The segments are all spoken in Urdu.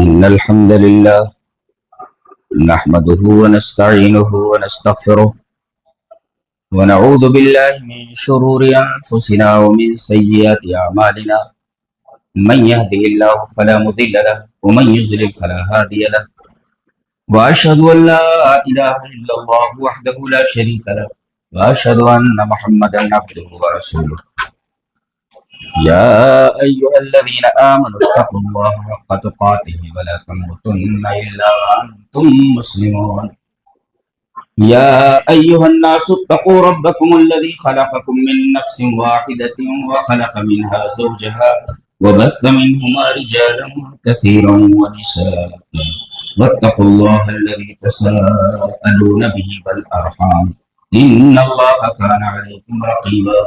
إن الحمد لله نحمده ونستعينه ونستغفره ونعوذ بالله من شرور أنفسنا ومن سيئات أعمالنا من يهده الله فلا مضل له ومن يضلل فلا هادي له وأشهد أن لا إله إلا الله وحده لا شريك له وأشهد أن محمدا عبده ورسوله يا أيها الذين آمنوا اتقوا الله حق تقاته ولا تموتن إلا وأنتم مسلمون يا أيها الناس اتقوا ربكم الذي خلقكم من نفس واحدة وخلق منها زوجها وبث منهما رجالا كثيرا ونساء واتقوا الله الذي تساءلون به والأرحام إن الله كان عليكم رقيبا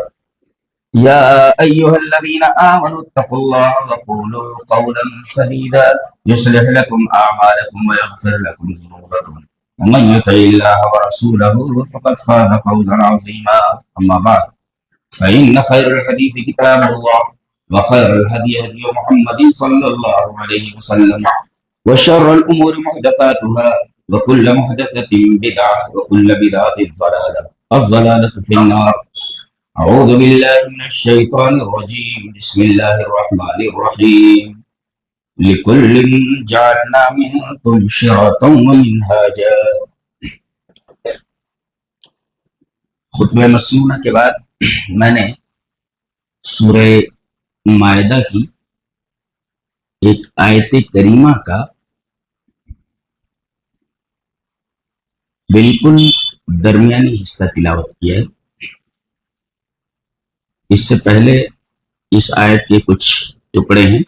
يا أيها الذين آمنوا اتقوا الله وقولوا قولا سديدا يصلح لكم أعمالكم ويغفر لكم ذنوبكم ومن يطع الله ورسوله فقد فاز فوزا عظيما أما بعد فإن خير الحديث كتاب الله وخير الهدي هدي محمد صلى الله عليه وسلم وشر الأمور محدثاتها وكل محدثة بدعة وكل بدعة ضلالة الضلالة في النار أعوذ بالله من الشيطان الرجيم بسم الله الرحمن الرحيم لكل جعلنا منكم شرعة ومنهاجا خطبہ مسنونہ کے بعد میں نے سورہ مائدہ کی ایک آیت کریمہ کا بالکل درمیانی حصہ تلاوت کیا ہے۔ اس سے پہلے اس آیت کے کچھ ٹکڑے ہیں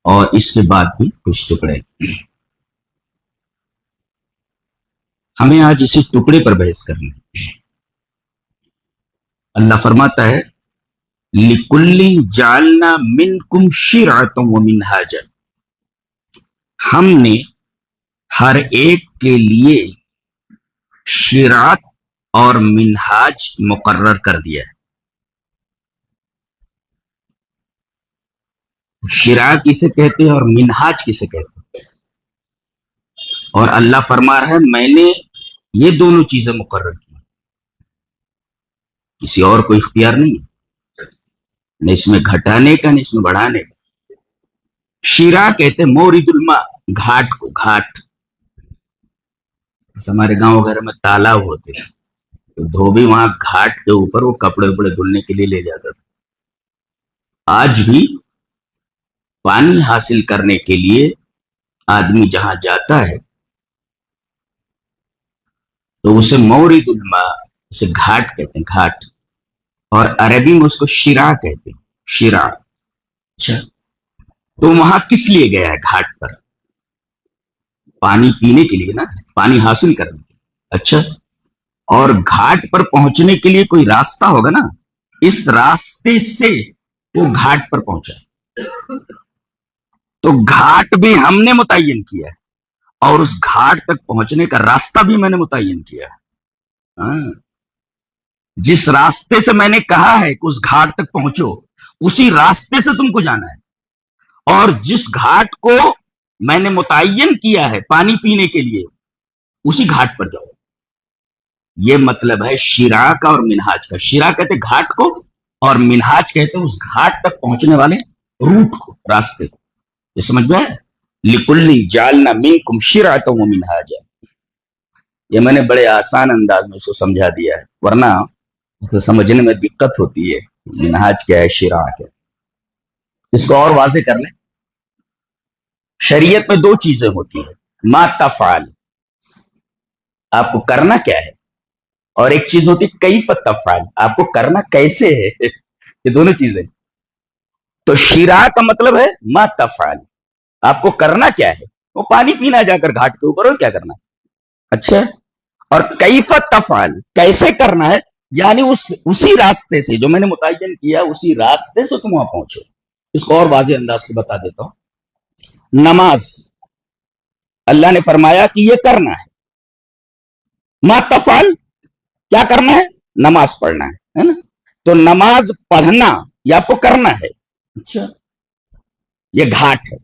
اور اس کے بعد بھی کچھ ٹکڑے ہیں۔ ہمیں آج اسی ٹکڑے پر بحث کرنا ہے۔ اللہ فرماتا ہے لِكُلٍّ جَعَلْنَا مِنْكُمْ شِرْعَةً وَمِنْهَاجًا، ہم نے ہر ایک کے لیے شرعت اور منہاج مقرر کر دیا ہے۔ شرع کسے کہتے ہیں اور منہاج کسے کہتے ہیں؟ اور اللہ فرما رہا ہے میں نے یہ دونوں چیزیں مقرر کی، کسی اور کو اختیار نہیں، نہ اس میں گھٹانے کا نہ اس میں بڑھانے کا۔ شرع کہتے ہیں مورد الماء، گھاٹ کو، گھاٹ ہمارے گاؤں وغیرہ میں تالاب ہوتے ہیں تو دھوبی وہاں گھاٹ کے اوپر وہ کپڑے وپڑے دھلنے کے لیے لے جاتا تھا۔ آج بھی پانی حاصل کرنے کے لیے آدمی جہاں جاتا ہے تو اسے مورد الماء، اسے گھاٹ کہتے ہیں، گھاٹ، اور عربی میں اس کو شرع کہتے ہیں، شرع۔ اچھا، تو وہاں کس لیے گیا ہے گھاٹ پر؟ پانی پینے کے لیے نا، پانی حاصل کرنے کے لیے۔ اچھا، اور گھاٹ پر پہنچنے کے لیے کوئی راستہ ہوگا نا، اس راستے سے وہ گھاٹ پر پہنچا، تو گھاٹ بھی ہم نے متعین کیا ہے اور اس گھاٹ تک پہنچنے کا راستہ بھی میں نے متعین کیا ہے۔ جس راستے سے میں نے کہا ہے کہ اس گھاٹ تک پہنچو، اسی راستے سے تم کو جانا ہے، اور جس گھاٹ کو میں نے متعین کیا ہے پانی پینے کے لیے اسی گھاٹ پر جاؤ۔ یہ مطلب ہے شرع کا اور منہاج کا۔ شرع کہتے گھاٹ کو اور منہاج کہتے اس گھاٹ تک پہنچنے والے روٹ کو، راستے کو۔ یہ سمجھ میں ہے؟ لِكُلٍّ جَعَلْنَا مِنْكُمْ شِرْعَةً وَمِنْهَاجًا، یہ میں نے بڑے آسان انداز میں اس کو سمجھا دیا ہے، ورنہ تو سمجھنے میں دقت ہوتی ہے منہاج کیا ہے، شرع کیا ہے۔ اس کو اور واضح کر لیں، شریعت میں دو چیزیں ہوتی ہیں، ما تفعل، آپ کو کرنا کیا ہے، اور ایک چیز ہوتی ہے کیف تفعل، آپ کو کرنا کیسے ہے۔ یہ دونوں چیزیں۔ تو شرع کا مطلب ہے ما تفعل، آپ کو کرنا کیا ہے، وہ پانی پینا جا کر گھاٹ کے اوپر، اور کیا کرنا ہے۔ اچھا، اور کیف تفعل، کیسے کرنا ہے، یعنی اسی راستے سے جو میں نے متعین کیا اسی راستے سے تم وہاں پہنچو۔ اس کو اور واضح انداز سے بتا دیتا ہوں۔ نماز، اللہ نے فرمایا کہ یہ کرنا ہے، ما تفعل، کیا کرنا ہے، نماز پڑھنا ہے نا، تو نماز پڑھنا یا آپ کو کرنا ہے۔ اچھا، یہ گھاٹ ہے،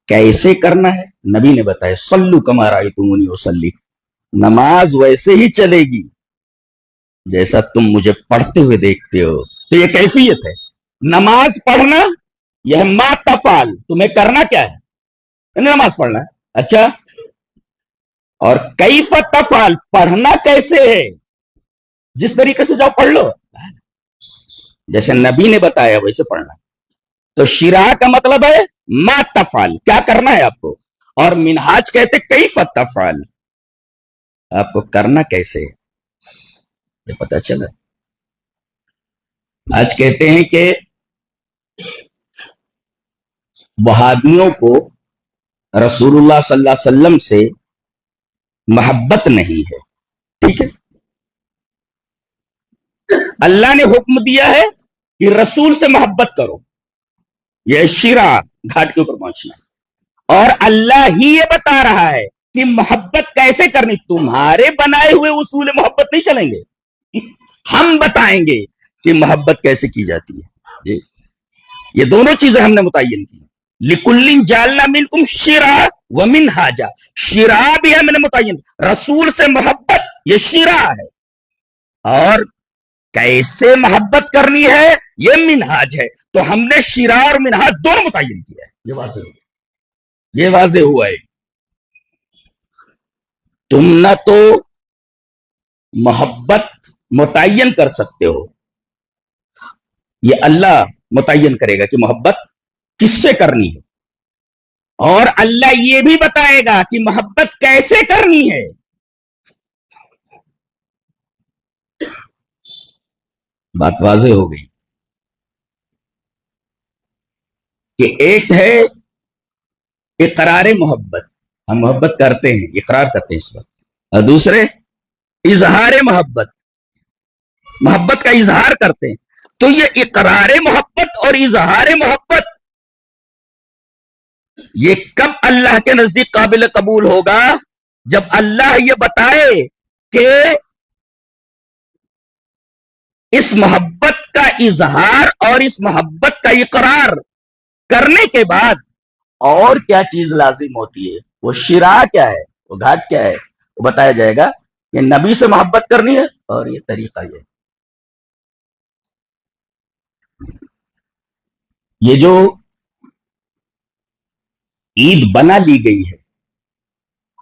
کیسے کرنا ہے نبی نے بتایا، صلو کما رأیتمونی اصلی، نماز ویسے ہی چلے گی جیسا تم مجھے پڑھتے ہوئے دیکھتے ہو. تو یہ کیفیت ہے نماز پڑھنا، یہ ما تفعل، تمہیں کرنا کیا ہے، نماز پڑھنا ہے. اچھا، اور کیف تفعل، پڑھنا کیسے ہے، جس طریقے سے جاؤ پڑھ لو، جیسے نبی نے بتایا ویسے پڑھنا. تو شرع کا مطلب ہے ما تفعل، کیا کرنا ہے آپ کو، اور منہاج کہتے کیف تفعل، آپ کو کرنا کیسے ہے یہ پتا چلا. آج کہتے ہیں کہ وہابیوں کو رسول اللہ صلی اللہ علیہ وسلم سے محبت نہیں ہے. ٹھیک ہے، اللہ نے حکم دیا ہے کہ رسول سے محبت کرو، یہ شیرہ گھاٹ کے اوپر پہنچنا، اور اللہ ہی یہ بتا رہا ہے کہ محبت کیسے کرنی. تمہارے بنائے ہوئے اصول محبت نہیں چلیں گے، ہم بتائیں گے کہ محبت کیسے کی جاتی ہے. یہ دونوں چیزیں ہم نے متعین کی. لِكُلٍّ جَعَلْنَا مِنْكُمْ شِرْعَةً وَمِنْهَاجًا، شرع بھی ہم نے متعین، رسول سے محبت یہ شرع ہے، اور کیسے محبت کرنی ہے یہ منہاج ہے. تو ہم نے شرع اور منہاج دونوں متعین کیا ہے. یہ واضح ہوا ہے. تم نہ تو محبت متعین کر سکتے ہو، یہ اللہ متعین کرے گا کہ محبت کس سے کرنی ہے، اور اللہ یہ بھی بتائے گا کہ محبت کیسے کرنی ہے. بات واضح ہو گئی کہ ایک ہے اقرار محبت، ہم محبت کرتے ہیں، اقرار کرتے ہیں اس وقت، اور دوسرے اظہار محبت، محبت کا اظہار کرتے ہیں. تو یہ اقرار محبت اور اظہار محبت یہ کب اللہ کے نزدیک قابل قبول ہوگا، جب اللہ یہ بتائے کہ اس محبت کا اظہار اور اس محبت کا اقرار کرنے کے بعد اور کیا چیز لازم ہوتی ہے، وہ شرع کیا ہے، وہ گھاٹ کیا ہے، وہ بتایا جائے گا کہ نبی سے محبت کرنی ہے، اور یہ طریقہ یہ جو عید بنا لی گئی ہے،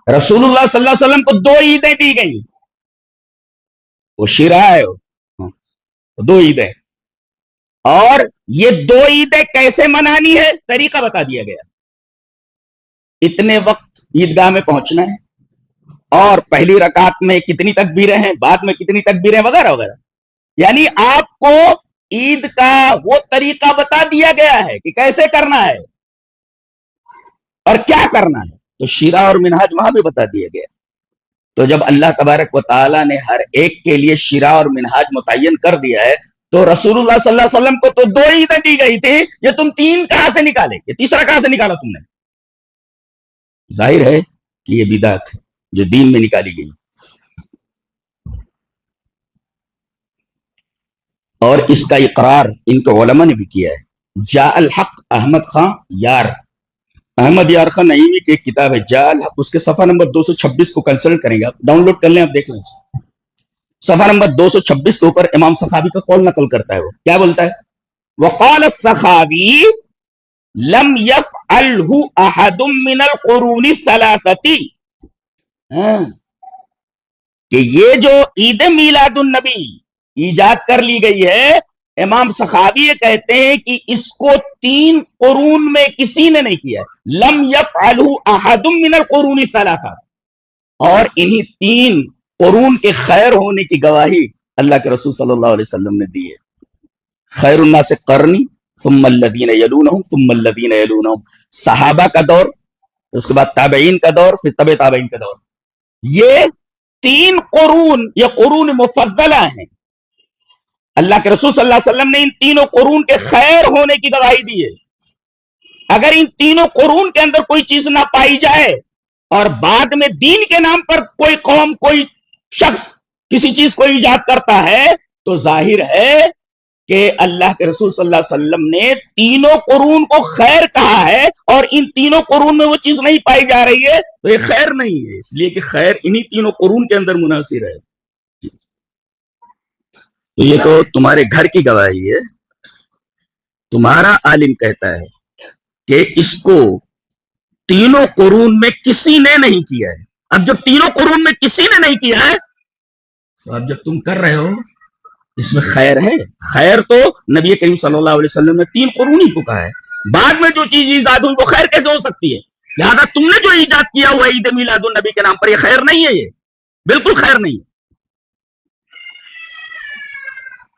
رسول اللہ صلی اللہ علیہ وسلم کو 2 عیدیں دی گئی، وہ شرع ہے، دو عیدیں، اور یہ 2 عیدیں کیسے منانی ہے طریقہ بتا دیا گیا. اتنے وقت عیدگاہ میں پہنچنا ہے، اور پہلی رکعت میں کتنی تکبیریں ہیں، بعد میں کتنی تکبیریں، وغیرہ وغیرہ. یعنی آپ کو عید کا وہ طریقہ بتا دیا گیا ہے کہ کیسے کرنا ہے اور کیا کرنا ہے. تو شرع اور منہاج وہاں بھی بتا دیا گیا. تو جب اللہ تبارک و تعالیٰ نے ہر ایک کے لیے شرع اور منہاج متعین کر دیا ہے، تو رسول اللہ صلی اللہ علیہ وسلم کو تو 2 عیدیں دی گئی تھی، یہ تم 3 کہاں سے نکالے، یہ تیسرا کہاں سے نکالا تم نے. ظاہر ہے کہ یہ بدعت ہے جو دین میں نکالی گئی. اور اس کا اقرار ان کے علماء نے بھی کیا ہے. جاء الحق احمد خان یار، احمد یار خان نعیمی کی ایک کتاب ہے جاء الحق، اس کے صفحہ نمبر 226 کو کنسلٹ کریں گے، آپ ڈاؤن لوڈ کر لیں، آپ دیکھ لیں. صفحہ نمبر 226 کے اوپر امام سخاوی کا قول نقل کرتا ہے. وہ کیا بولتا ہے، وقال السخاوی لم يفعله احد من القرون الثلاثه، کہ یہ جو عید میلاد النبی ایجاد کر لی گئی ہے، امام سخاوی یہ کہتے ہیں کہ اس کو 3 قرون میں کسی نے نہیں کیا. لم يفعله احد من القرون الثلاثه، اور انہی 3 قرون کے خیر ہونے کی گواہی اللہ کے رسول صلی اللہ علیہ وسلم نے دی ہے. خیر الناس قرنی ثم الذین یلونہم ثم الذین یلونہم، صحابہ کا دور، اس کے بعد تابعین کا دور، پھر تبع تابعین کا دور. یہ 3 قرون یہ قرون مفضلہ ہیں. اللہ کے رسول صلی اللہ علیہ وسلم نے ان تینوں قرون کے خیر ہونے کی گواہی دی ہے. اگر ان تینوں قرون کے اندر کوئی چیز نہ پائی جائے اور بعد میں دین کے نام پر کوئی قوم کوئی شخص کسی چیز کو ایجاد کرتا ہے تو ظاہر ہے کہ اللہ کے رسول صلی اللہ علیہ وسلم نے تینوں قرون کو خیر کہا ہے اور ان تینوں قرون میں وہ چیز نہیں پائی جا رہی ہے تو یہ خیر نہیں ہے، اس لیے کہ خیر انہی تینوں قرون کے اندر منحصر ہے۔ تو یہ تو تمہارے گھر کی گواہی ہے، تمہارا عالم کہتا ہے کہ اس کو تینوں قرون میں کسی نے نہیں کیا ہے۔ اب جب تینوں قرون میں کسی نے نہیں کیا ہے تو اب جب تم کر رہے ہو اس میں خیر ہے؟ خیر تو نبی کریم صلی اللہ علیہ وسلم نے 3 قرون ہی کو کہا ہے، بعد میں جو چیز ایجاد ہوئی وہ خیر کیسے ہو سکتی ہے؟ لہذا تم نے جو ایجاد کیا ہوا عید میلاد النبی کے نام پر یہ خیر نہیں ہے، یہ بالکل خیر نہیں ہے۔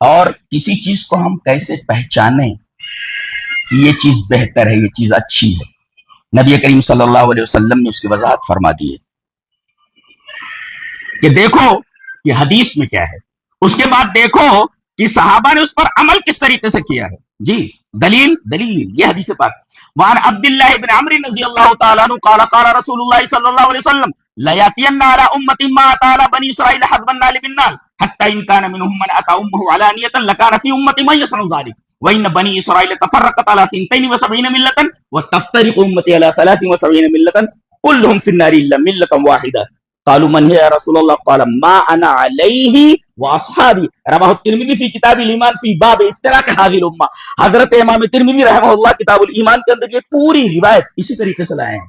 اور کسی چیز کو ہم کیسے پہچانیں کہ یہ چیز بہتر ہے، یہ چیز اچھی ہے؟ نبی کریم صلی اللہ علیہ وسلم نے اس کی وضاحت فرما دی ہے کہ دیکھو یہ حدیث میں کیا ہے، اس کے بعد دیکھو کہ صحابہ نے اس پر عمل کس طریقے سے کیا ہے۔ جی دلیل یہ حدیث پاک وعن عبداللہ بن عمرو رضی اللہ تعالیٰ عنہ قال قال رسول اللہ صلی اللہ علیہ وسلم لا ياتين على امتي ما اتى على بني اسرائيل حسب النال بالنال حتى ان كان منهم من اتى امه علانية لكان في امتي من يصنع ذلك وان بني اسرائيل تفرقت على 72 ملة وتفترق امتي على 73 ملة كلهم في النار الا ملة واحدة قالوا من هي يا رسول الله قال ما انا عليه واصحابي رواه الترمذي في كتاب الايمان في باب افتراق هذه الامه۔ حضرت امام ترمذی رحمہ اللہ کتاب الایمان کے اندر یہ پوری روایت اسی طریقے سے لائے ہیں۔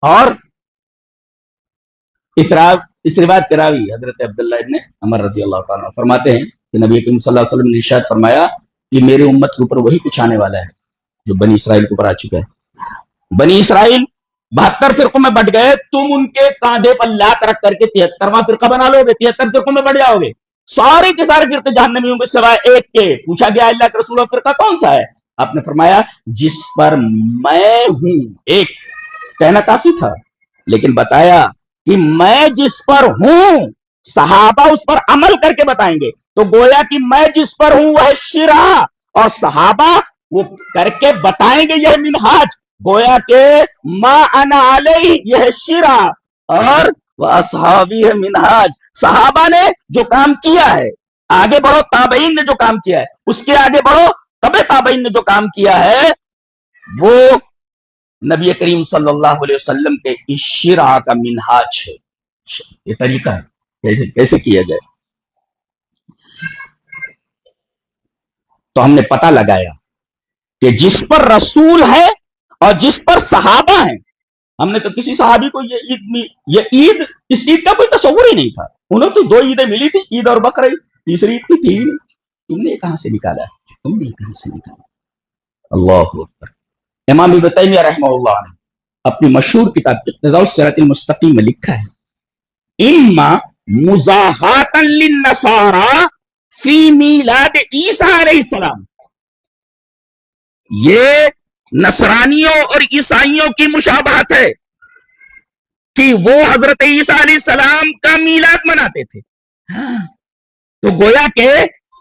اور اس روایت کے راوی حضرت عبداللہ ابن عمر رضی اللہ تعالیٰ عنہ فرماتے ہیں کہ نبی کریم صلی اللہ علیہ وسلم نے ارشاد فرمایا کہ میرے امت کے اوپر وہی کچھ آنے والا ہے جو بنی اسرائیل کے اوپر آ چکا ہے۔ بنی اسرائیل 72 فرقوں میں بٹ گئے، تم ان کے کاندھے پر لات رکھ کر کے 73واں فرقہ بنا لو گے، 73 فرقوں میں بٹ جاؤ گے، سارے کے سارے فرقے جہنمی ہوں گے سوائے ایک کے۔ پوچھا گیا اللہ کے رسول فرقہ کون سا ہے؟ آپ نے فرمایا جس پر میں ہوں۔ ایک کہنا کافی تھا لیکن بتایا کہ میں جس پر ہوں، صحابہ اس پر عمل کر کے بتائیں گے، تو گویا کہ میں جس پر ہوں وہ ہے شرع اور صحابہ وہ کر کے بتائیں گے یہ منہاج، گویا کہ ما انا علیہ یہ ہے شرع اور واصحابی ہے منہاج۔ صحابہ نے جو کام کیا ہے آگے بڑھو، تابعین نے جو کام کیا ہے اس کے آگے بڑھو، تبع تابعین نے جو کام کیا ہے وہ نبی کریم صلی اللہ علیہ وسلم کے اس شرع کا منہاج ہے، یہ طریقہ ہے کیسے کیا جائے۔ تو ہم نے پتہ لگایا کہ جس پر رسول ہے اور جس پر صحابہ ہیں، ہم نے تو کسی صحابی کو یہ عید اس عید کا کوئی تصور ہی نہیں تھا، انہوں تو 2 عیدیں ملی تھی، عید اور بقرعید، تیسری عید کی تھی، تم نے کہاں سے نکالا؟ تم نے کہاں سے نکالا؟ اللہ اکبر۔ امام ابن تیمیہ رحمہ اللہ نے اپنی مشہور کتاب اقتضاء الصراط المستقیم میں لکھا ہے اما مزاحاتا للنصارى فی میلاد عیسیٰ علیہ السلام، یہ نصرانیوں اور عیسائیوں کی مشابہت ہے کہ وہ حضرت عیسیٰ علیہ السلام کا میلاد مناتے تھے، تو گویا کہ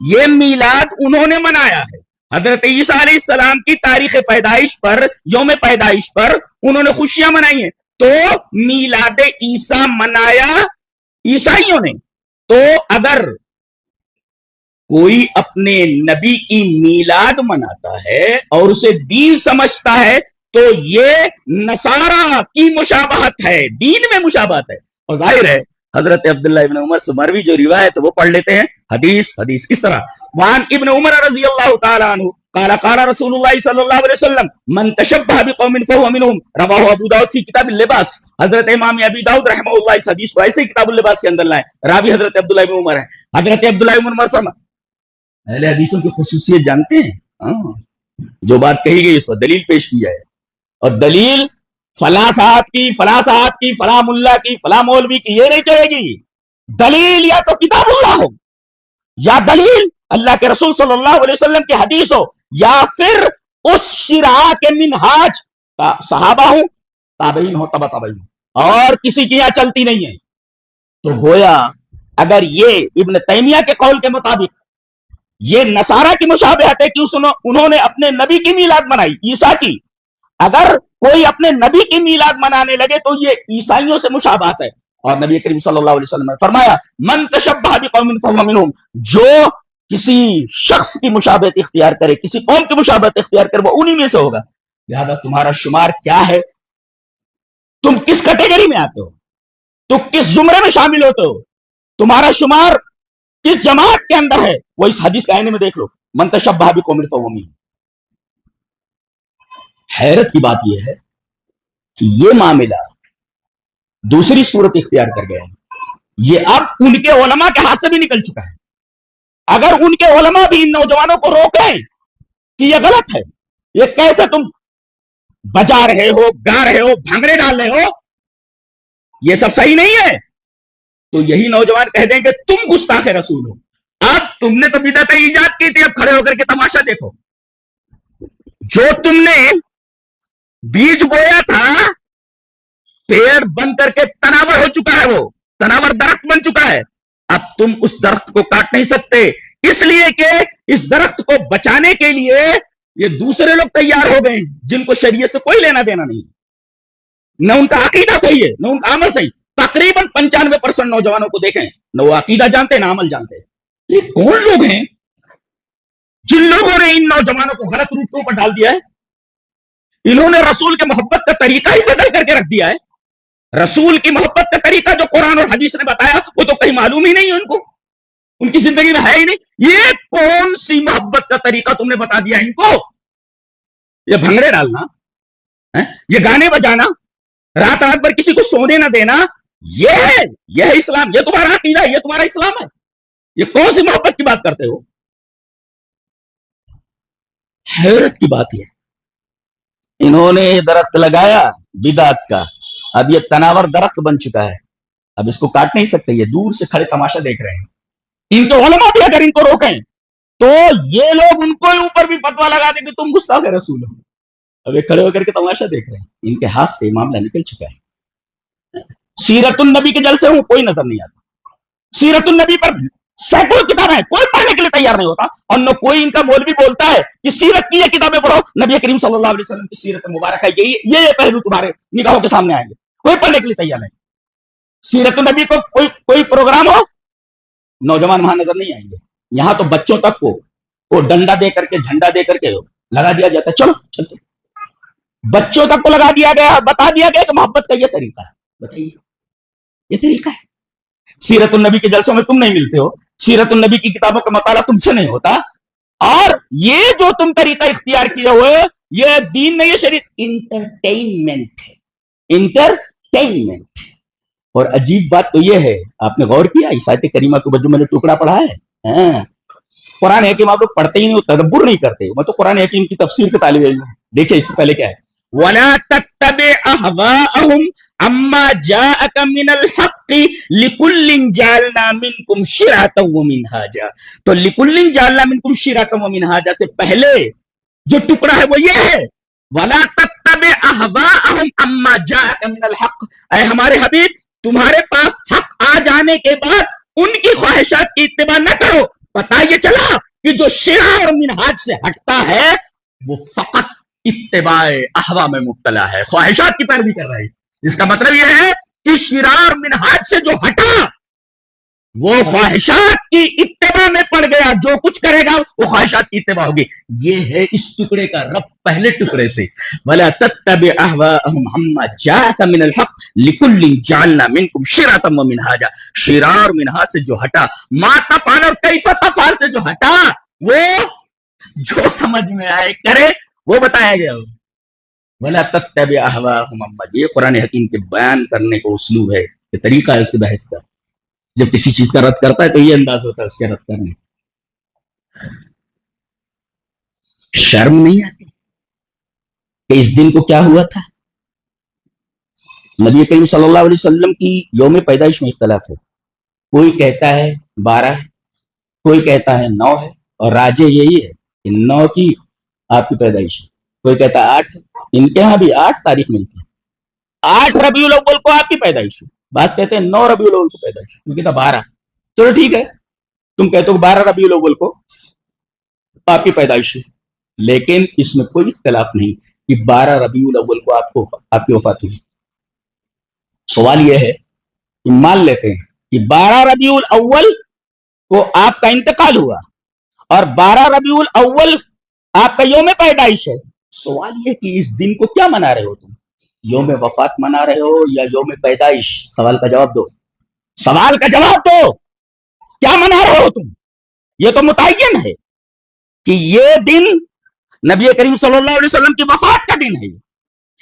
یہ میلاد انہوں نے منایا ہے، حضرت عیسیٰ علیہ السلام کی تاریخ پیدائش پر، یوم پیدائش پر انہوں نے خوشیاں منائی ہیں، تو میلاد عیسیٰ منایا عیسائیوں نے۔ تو اگر کوئی اپنے نبی کی میلاد مناتا ہے اور اسے دین سمجھتا ہے تو یہ نصارہ کی مشابہت ہے، دین میں مشابہت ہے۔ اور ظاہر ہے حضرت عبداللہ ابن عمر سے مروی جو روایت وہ پڑھ لیتے ہیں، حدیث کس طرح؟ وعن ابن عمر رضی اللہ تعالی عنہ قال قال رسول اللہ صلی اللہ علیہ وسلم من تشبہ بقوم فهو منهم رواہ ابو داؤد فی کتاب اللباس۔ حضرت امام ابی داؤد رحمہ اللہ اس حدیث کو ایسے ہی کتاب اللباس کے اندر لائے، راوی حضرت عبداللہ ابن عمر ہے۔ حضرت عبداللہ ابن عمر فرماتے اہل حدیثوں کی خصوصیت جانتے ہیں، جو بات کہی گئی اس پر دلیل پیش کی جائے، اور دلیل فلاں صاحب کی، فلاں صاحب کی، فلاں ملا کی، فلاں مولوی کی یہ نہیں چلے گی۔ دلیل یا تو کتاب اللہ ہو، یا دلیل اللہ کے رسول صلی اللہ علیہ وسلم کی حدیث ہو، یا پھر اس شرع کے منہاج صحابہ ہوں، تابعین ہو، تبع تابعین ہو، اور کسی کی یہاں چلتی نہیں ہے۔ تو گویا اگر یہ ابن تیمیہ کے قول کے مطابق یہ نصارہ کی مشابہت ہے کہ انہوں نے اپنے نبی کی میلاد منائی، عیسیٰ کی، اگر کوئی اپنے نبی کی میلاد منانے لگے تو یہ عیسائیوں سے مشابہت ہے۔ اور نبی کریم صلی اللہ علیہ وسلم نے فرمایا من تشبہ بقوم فهو منهم، جو کسی شخص کی مشابہت اختیار کرے، کسی قوم کی مشابہت اختیار کرے، وہ انہی میں سے ہوگا. لہذا تمہارا شمار کیا ہے، تم کس کیٹیگری میں آتے ہو، تم کس زمرے میں شامل ہوتے ہو، تمہارا شمار کس جماعت کے اندر ہے، وہ اس حدیث کے آئینے میں دیکھ لو. من تشبہ بقوم فہو منہم. حیرت کی بات یہ ہے کہ یہ معاملہ دوسری صورت اختیار کر گیا ہے. یہ اب ان کے علماء کے ہاتھ سے بھی نکل چکا ہے. اگر ان کے علماء بھی ان نوجوانوں کو روکیں کہ یہ غلط ہے، یہ کیسے تم بجا رہے ہو، گا رہے ہو، بھنگڑے ڈال رہے ہو، یہ سب صحیح نہیں ہے، تو یہی نوجوان کہہ دیں کہ تم گستاخ رسول ہو. اب تم نے تو بدعت ایجاد کی تھی، اب کھڑے ہو کر کے تماشا دیکھو. جو تم نے بیج بویا تھا، پیڑ بن کر کے تناور ہو چکا ہے، وہ تناور درخت بن چکا ہے. اب تم اس درخت کو کاٹ نہیں سکتے، اس لیے کہ اس درخت کو بچانے کے لیے یہ دوسرے لوگ تیار ہو گئے جن کو شریعت سے کوئی لینا دینا نہیں، نہ ان کا عقیدہ صحیح ہے نہ ان کا عمل صحیح. تقریباً 95% نوجوانوں کو دیکھیں، نہ وہ عقیدہ جانتے نہ عمل جانتے. یہ کون لوگ ہیں جن لوگوں نے ان نوجوانوں کو غلط روٹوں پر ڈال دیا ہے؟ انہوں نے رسول کے محبت کا طریقہ ہی بدل کر کے رکھ دیا ہے. رسول کی محبت کا طریقہ جو قرآن اور حدیث نے بتایا وہ تو کہیں معلوم ہی نہیں ہے ان کو، ان کی زندگی میں ہے ہی نہیں. یہ کون سی محبت کا طریقہ تم نے بتا دیا ان کو؟ یہ بھنگڑے ڈالنا، یہ گانے بجانا، رات رات پر کسی کو سونے نہ دینا، یہ ہے اسلام، یہ تمہارا عقیدہ ہے، یہ تمہارا اسلام ہے. یہ کون سی محبت کی بات کرتے ہو؟ حیرت کی بات یہ، انہوں نے درخت لگایا بدعت کا، اب یہ تناور درخت بن چکا ہے، اب اس کو کاٹ نہیں سکتے. یہ دور سے کھڑے تماشا دیکھ رہے ہیں. ان کے علماء بھی اگر ان کو روکیں تو یہ لوگ ان کو اوپر بھی فتوا لگا دیں کہ تم گستاخ رسول ہو. اب یہ کھڑے ہو کر کے تماشا دیکھ رہے ہیں. ان کے ہاتھ سے معاملہ نکل چکا ہے. سیرت النبی کے جلسے ہوں کوئی نظر نہیں آتا. سیرت النبی پر سینکڑوں کتابیں ہیں، کوئی پڑھنے کے لیے تیار نہیں ہوتا، اور نہ کوئی ان کا مولوی بولتا ہے کہ سیرت کی یہ کتابیں پڑھو، نبی کریم صلی اللہ علیہ وسلم کی سیرت مبارک ہے، یہ پہلو تمہارے نگاہوں کے سامنے آئیں گے. کوئی پڑھنے کے لیے تیار نہیں. سیرت النبی کو کوئی پروگرام ہو، نوجوان وہاں نظر نہیں آئیں گے. یہاں تو بچوں تک کو وہ ڈنڈا دے کر کے، جھنڈا دے کر کے لگا دیا جاتا ہے، چلو چلتے. بچوں تک کو لگا دیا گیا، بتا دیا گیا کہ محبت کا یہ طریقہ ہے. بتائیے یہ طریقہ ہے. سیرت النبی کے جلسوں میں تم نہیں ملتے ہو، سیرت النبی کی کتابوں کا مطالعہ تم سے نہیں ہوتا، اور یہ جو تم طریقہ اختیار کیے ہوئے یہ دین نہیں، یہ شریعت انٹرٹینمنٹ ہے. انٹرٹینمنٹ. اور عجیب بات تو یہ ہے، آپ نے غور کیا اس آیت کریمہ کو جو میں نے ٹکڑا پڑھا ہے؟ قرآن حکیم آپ لوگ پڑھتے ہی نہیں، تدبر نہیں کرتے. میں تو قرآن حکیم کی تفسیر کے طالب علم ہوں. دیکھیں اس سے پہلے کیا ہے، وَلَا تَتَّبِعْ أَهْوَاءَهُمْ عَمَّا جَاءَكَ مِنَ الْحَقِّ لِكُلٍّ جَعَلْنَا مِنْكُمْ شِرْعَةً وَمِنْهَاجًا. تو لِكُلٍّ جَعَلْنَا مِنْكُمْ شِرْعَةً وَمِنْهَاجًا سے پہلے جو ٹکڑا ہے وہ یہ ہے، وَلَا تَتَّبِعْ أَهْوَاءَهُمْ عَمَّا جَاءَكَ مِنَ الْحَقِّ. اے ہمارے حبیب، تمہارے پاس حق آ جانے کے بعد ان کی خواہشات کی اتباع نہ کرو. پتہ یہ چلا کہ جو شرع اور منہاج سے ہٹتا ہے وہ فقط اتباع احوا میں مبتلا ہے، خواہشات کی پیروی کر رہا ہے. اس کا مطلب یہ ہے کہ شرع اور منہاج سے جو ہٹا وہ خواہشات کی اتباع میں پڑ گیا، جو کچھ کرے گا وہ خواہشات کی اتباع ہوگی. یہ ہے اس ٹکڑے کا رب پہلے ٹکڑے سے، وَلَا تَتَّبِعْ أَهْوَاءَهُمْ عَمَّا جَاءَكَ مِنَ الْحَقِّ لِكُلٍّ جَعَلْنَا مِنْكُمْ شِرْعَةً وَمِنْهَاجًا. شرع اور منہاج سے جو ہٹا، ما تفعل اور کیف تفعل سے جو ہٹا، وہ جو سمجھ میں آئے کرے وہ بتایا گیا. وَلَا تَتَّبِعْ أَهْوَاءَهُمْ عَمَّا. یہ قرآن حکیم کے بیان کرنے کا اسلوب ہے، یہ طریقہ ہے اس کی بحث کا. جب کسی چیز کا رد کرتا ہے تو یہ انداز ہوتا ہے اس کے رد کرنے. شرم نہیں آتی کہ اس دن کو کیا ہوا تھا؟ نبی کریم صلی اللہ علیہ وسلم کی یوم پیدائش میں اختلاف ہے. کوئی کہتا ہے 12 ہے، کوئی کہتا ہے 9 ہے، اور راجے یہی ہے کہ 9 کی آپ کی پیدائش ہے. کوئی کہتا ہے 8 ہے. ان کے ہاں بھی 8 تاریخ ملتی ہے. 8 ربیع الاول کو آپ کی پیدائش ہے. بعض کہتے ہیں 9 ربیع الاول کو پیدائش، کیونکہ تھا 12. چلو ٹھیک ہے، تم کہتے ہو 12 ربیع الاول کو آپ کی پیدائش ہے، لیکن اس میں کوئی اختلاف نہیں کہ 12 ربیع الاول کو آپ کی وفات ہوئی. سوال یہ ہے کہ مان لیتے ہیں کہ 12 ربیع الاول کو آپ کا انتقال ہوا، اور 12 ربیع الاول آپ کا یوم پیدائش ہے. سوال یہ کہ اس دن کو کیا منا رہے ہو تم؟ یوم وفات منا رہے ہو یا یوم پیدائش؟ سوال کا جواب دو. سوال کا جواب دو. کیا منا رہے ہو تم؟ یہ تو متعین ہے کہ یہ دن نبی کریم صلی اللہ علیہ وسلم کی وفات کا دن ہے.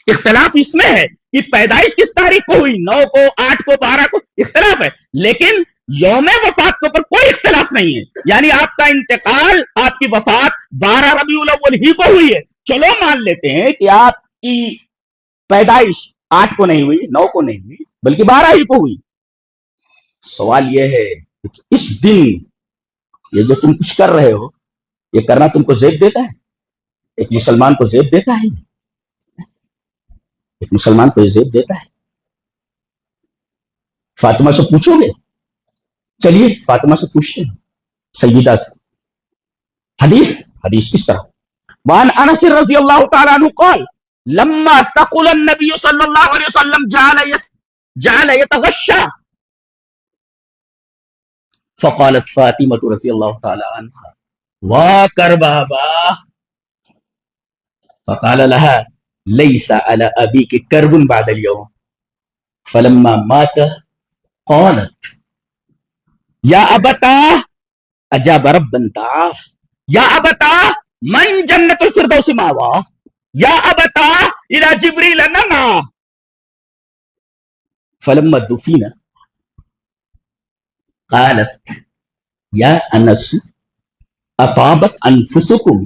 اختلاف اس میں ہے کہ پیدائش کس تاریخ کو ہوئی، 9 کو، 8 کو، 12 کو، اختلاف ہے. لیکن یوم وفات کے اوپر کوئی اختلاف نہیں ہے. یعنی آپ کا انتقال، آپ کی وفات 12 ربیع الاول ہی کو ہوئی ہے. چلو مان لیتے ہیں کہ آپ کی پیدائش 8 کو نہیں ہوئی، 9 کو نہیں ہوئی، بلکہ 12 ہی کو ہوئی. سوال یہ ہے کہ اس دن یہ جو تم کچھ کر رہے ہو، یہ کرنا تم کو زیب دیتا ہے؟ ایک مسلمان کو زیب دیتا ہے؟ ایک مسلمان کو یہ زیب دیتا ہے؟ فاطمہ سے پوچھو گے؟ چلیے فاطمہ سے پوچھتے ہیں، سیدہ سے. حدیث کس طرح؟ وعن انس رضی اللہ تعالی عنہ قال لما ثقل النبي صلی اللہ علیہ وسلم جعل يتغشى فقالت فاطمة رضی اللہ تعالی عنہ واکر بابا فقال لها ليس على ابيك كرب بعد اليوم فلما مات قالت یا ابتا اجاب ربا دعاه یا ابتا من جنت الفردوس ماوا یا ابتا الى جبریل نما فلما دفن قالت یا انس اطابت انفسکم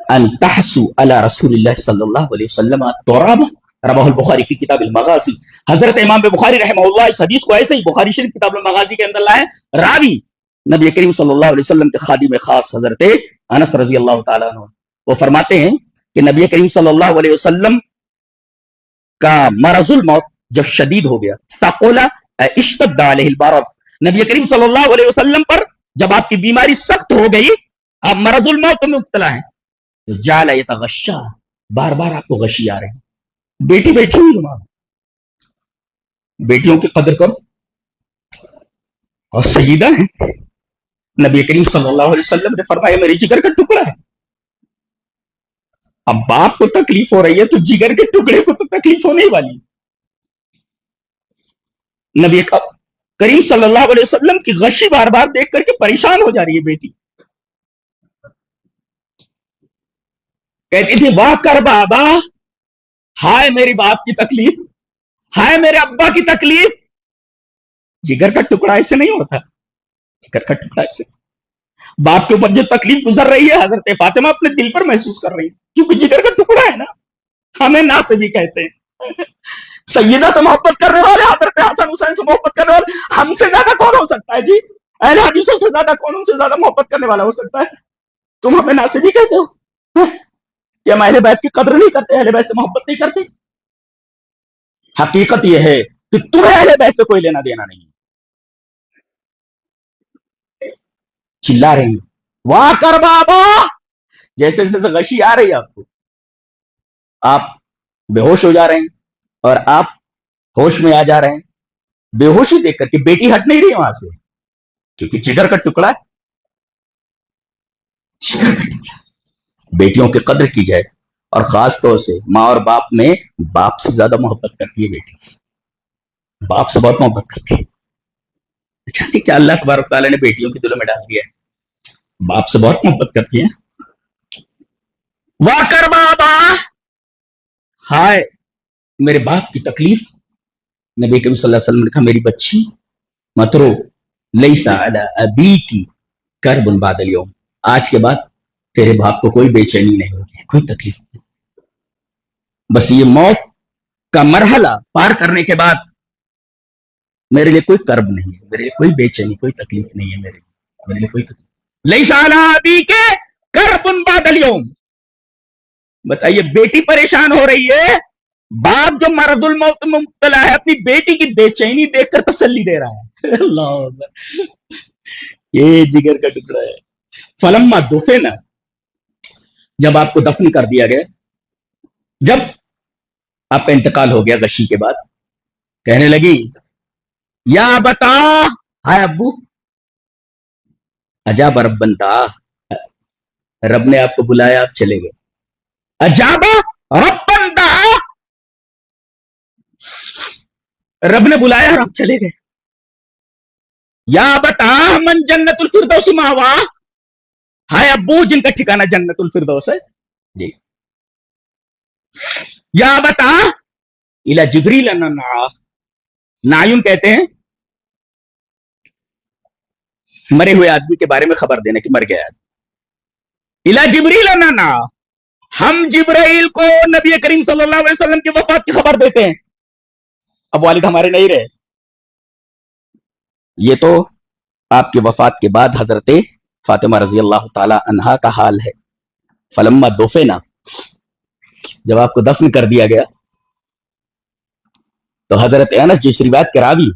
ان تحسوا على رسول اللہ صلی اللہ علیہ وسلم ترابا. رواہ البخاری فی کتاب المغازی. حضرت امام بخاری رحمہ اللہ اس حدیث کو ایسے ہی بخاری شریف کتاب المغازی کے اندر لائے. راوی نبی کریم صلی اللہ علیہ وسلم کے خادم خاص حضرت انس رضی اللہ تعالیٰ عنہ، وہ فرماتے ہیں کہ نبی کریم صلی اللہ علیہ وسلم کا مرض الموت جب شدید ہو گیا، ثقل اشتد علیہ البرد، نبی کریم صلی اللہ علیہ وسلم پر جب آپ کی بیماری سخت ہو گئی، آپ مرض الموت میں مبتلا ہیں، تو جعل یتغشا، بار بار آپ کو غشی آ رہے ہیں. بیٹی بیٹھی ہوئی ہے، بیٹیوں کی قدر کرو، اور سیدہ ہیں. نبی کریم صلی اللہ علیہ وسلم نے فرمایا میری جگر کا ٹکڑا ہے. اب باپ کو تکلیف ہو رہی ہے تو جگر کے ٹکڑے کو تو تکلیف ہونے والی. نبی کریم صلی اللہ علیہ وسلم کی غشی بار بار دیکھ کر کے پریشان ہو جا رہی ہے بیٹی. کہتی تھی واہ کر بابا، ہائے میری باپ کی تکلیف، ہائے میرے ابا کی تکلیف. جگر کا ٹکڑا ایسے نہیں ہوتا. جگر کا ٹکڑا ایسے، باپ کے اوپر جو تکلیف گزر رہی ہے حضرت فاطمہ اپنے دل پر محسوس کر رہی ہے، کیونکہ جگر کا ٹکڑا ہے نا. ہمیں نا سے بھی کہتے ہیں. سیدہ سے محبت کرنے والے، حضرت حسن حسین سے محبت کرنے والے، ہم سے زیادہ کون ہو سکتا ہے جی؟ اہل حدیثوں سے زیادہ کون ان سے زیادہ محبت کرنے والا ہو سکتا ہے؟ تم ہمیں نا سے بھی کہتے ہو کہ ہم اہل بیت کی قدر نہیں کرتے، اہل بیت سے محبت نہیں کرتے. حقیقت یہ ہے کہ تمہیں اہل بیت سے کوئی لینا دینا نہیں. چلا رہی واہ کر بابا، جیسے جیسے غشی آ رہی ہے آپ کو، آپ بے ہوش ہو جا رہے ہیں اور آپ ہوش میں آ جا رہے ہیں. بے ہوشی دیکھ کر کے بیٹی ہٹ نہیں رہی وہاں سے، کیونکہ جگر کا ٹکڑا ہے. جگر کا ٹکڑا. بیٹیوں کی قدر کی جائے، اور خاص طور سے ماں اور باپ میں باپ سے زیادہ محبت کرتی ہے بیٹی، باپ سے بہت محبت کرتی ہے. اچھا ٹھیک ہے، اللہ تبارک تعالیٰ نے بیٹیوں کے دلوں میں ڈال دیا ہے، باپ سے بہت محبت کرتی ہیں. واہ کر بابا، ہائے میرے باپ کی تکلیف. نبی کریم صلی اللہ علیہ وسلم نے کہا میری بچی مت رو، لیس علی ابیکی کرب بعد اليوم، آج کے بعد تیرے باپ کو کوئی بے چینی نہیں ہوگی، کوئی تکلیف نہیں. بس یہ موت کا مرحلہ پار کرنے کے بعد میرے لیے کوئی کرب نہیں ہے، میرے لیے کوئی بے چینی، کوئی تکلیف نہیں ہے، میرے لیے کوئی تکلیف. لیس علی ابیکی کرب بعد اليوم. بتائیے بیٹی پریشان ہو رہی ہے، باپ جو مرض الموت میں مبتلا ہے اپنی بیٹی کی بے چینی دیکھ کر تسلی دے رہا ہے. اللہ، یہ جگر کا ٹکڑا ہے. فلما دفن، جب آپ کو دفن کر دیا گیا، جب آپ کا انتقال ہو گیا غشی کے بعد، کہنے لگی یا بتا، ہائے ابو، اجاب ربا دعا، رب نے آپ کو بلایا، آپ چلے گئے. اجابا ربن دعا، رب نے بلایا اور آپ چلے گئے. یا بتا من جنت الفردوس ماوا، ہائے ابو جن کا ٹھکانہ جنت الفردوس ہے جی. یا بتا الى جبریل اننا، نایون کہتے ہیں مرے ہوئے آدمی کے بارے میں خبر دینے کی، مر گیا. الى جبریل اننا، ہم جبرائیل کو نبی کریم صلی اللہ علیہ وسلم کی وفات کی خبر دیتے ہیں. اب والد ہمارے نہیں رہے. یہ تو آپ کی وفات کے بعد حضرت فاطمہ رضی اللہ تعالی عنہا کا حال ہے. فلما دفنا، جب آپ کو دفن کر دیا گیا تو حضرت انس جس روایت کے راوی،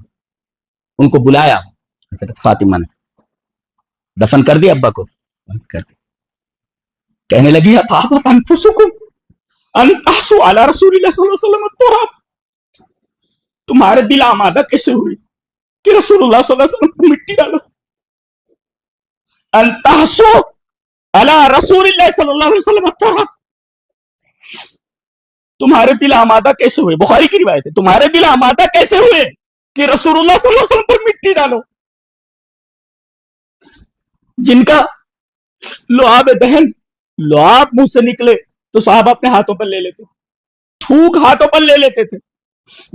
ان کو بلایا حضرت فاطمہ نے. دفن کر دیا ابا کو، کر دیا. کہنے لگی اطابت انفسکم ان تحسوا علی رسول اللہ صلی اللہ علیہ وسلم التراب، تمہارے دل آمادہ کیسے ہوئی کہ رسول اللہ صلی اللہ علیہ وسلم کو مٹی ڈالو. ان تحسوا علی رسول اللہ صلی اللہ علیہ وسلم التراب، تمہارے دل آمادہ کیسے ہوئے، بخاری کی روایت ہے، تمہارے دل آمادہ کیسے ہوئے کہ رسول اللہ صلی اللہ علیہ وسلم پر مٹی ڈالو. جن کا لعاب دہن، لعاب منہ سے نکلے تو صحابہ اپنے ہاتھوں پر لے لیتے تھے، تھوک ہاتھوں پر لے لیتے تھے،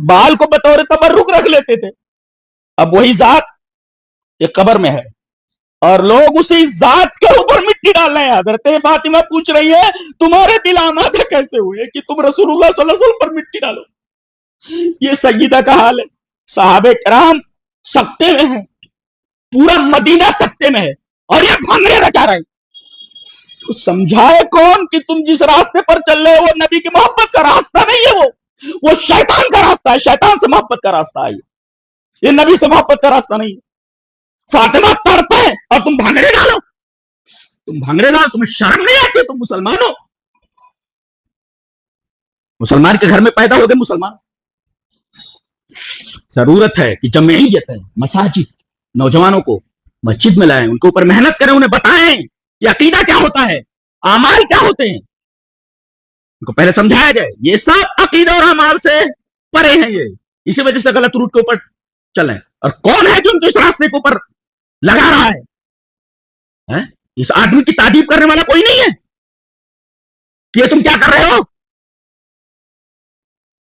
بال کو بطور تبرک رکھ لیتے تھے. اب وہی ذات ایک قبر میں ہے اور لوگ اسی ذات کے اوپر مٹی ڈال رہے ہیں. حضرت فاطمہ پوچھ رہی ہے تمہارے دل آمادہ کیسے ہوئے کہ تم رسول اللہ صلی اللہ علیہ وسلم پر مٹی ڈالو. یہ سیدہ کا حال ہے. صحابہ کرام سکتے میں ہیں، پورا مدینہ سکتے میں ہے، اور یہ بھنگڑے رچا رہے ہیں. تو سمجھائے کون کہ تم جس راستے پر چل رہے ہو وہ نبی کی محبت کا راستہ نہیں ہے، وہ شیطان کا راستہ ہے، شیطان سے محبت کا راستہ ہے. یہ نبی سے محبت کا راستہ نہیں ہے. فاطمہ تڑپے اور تم بھنگڑے ڈالو، تم بھنگڑے ڈالو، تمہیں شرم نہیں آتی؟ تم مسلمان ہو، مسلمان کے گھر میں پیدا ہو گئے مسلمان. ضرورت ہے کہ جمعیت ہے، مساجد نوجوانوں کو مسجد میں لائیں، ان کے اوپر محنت کریں، انہیں بتائیں کہ عقیدہ کیا ہوتا ہے، اعمال کیا ہوتے ہیں، ان کو پہلے سمجھایا جائے. یہ سب عقیدہ اور اعمال سے پرے ہیں، یہ اسی وجہ سے غلط روٹ کے اوپر چلیں. اور کون ہے جو ان کو اس راستے کے اوپر لگا رہا ہے؟ اس آدمی کی تعریف کرنے والا کوئی نہیں ہے کہ تم کیا کر رہے ہو.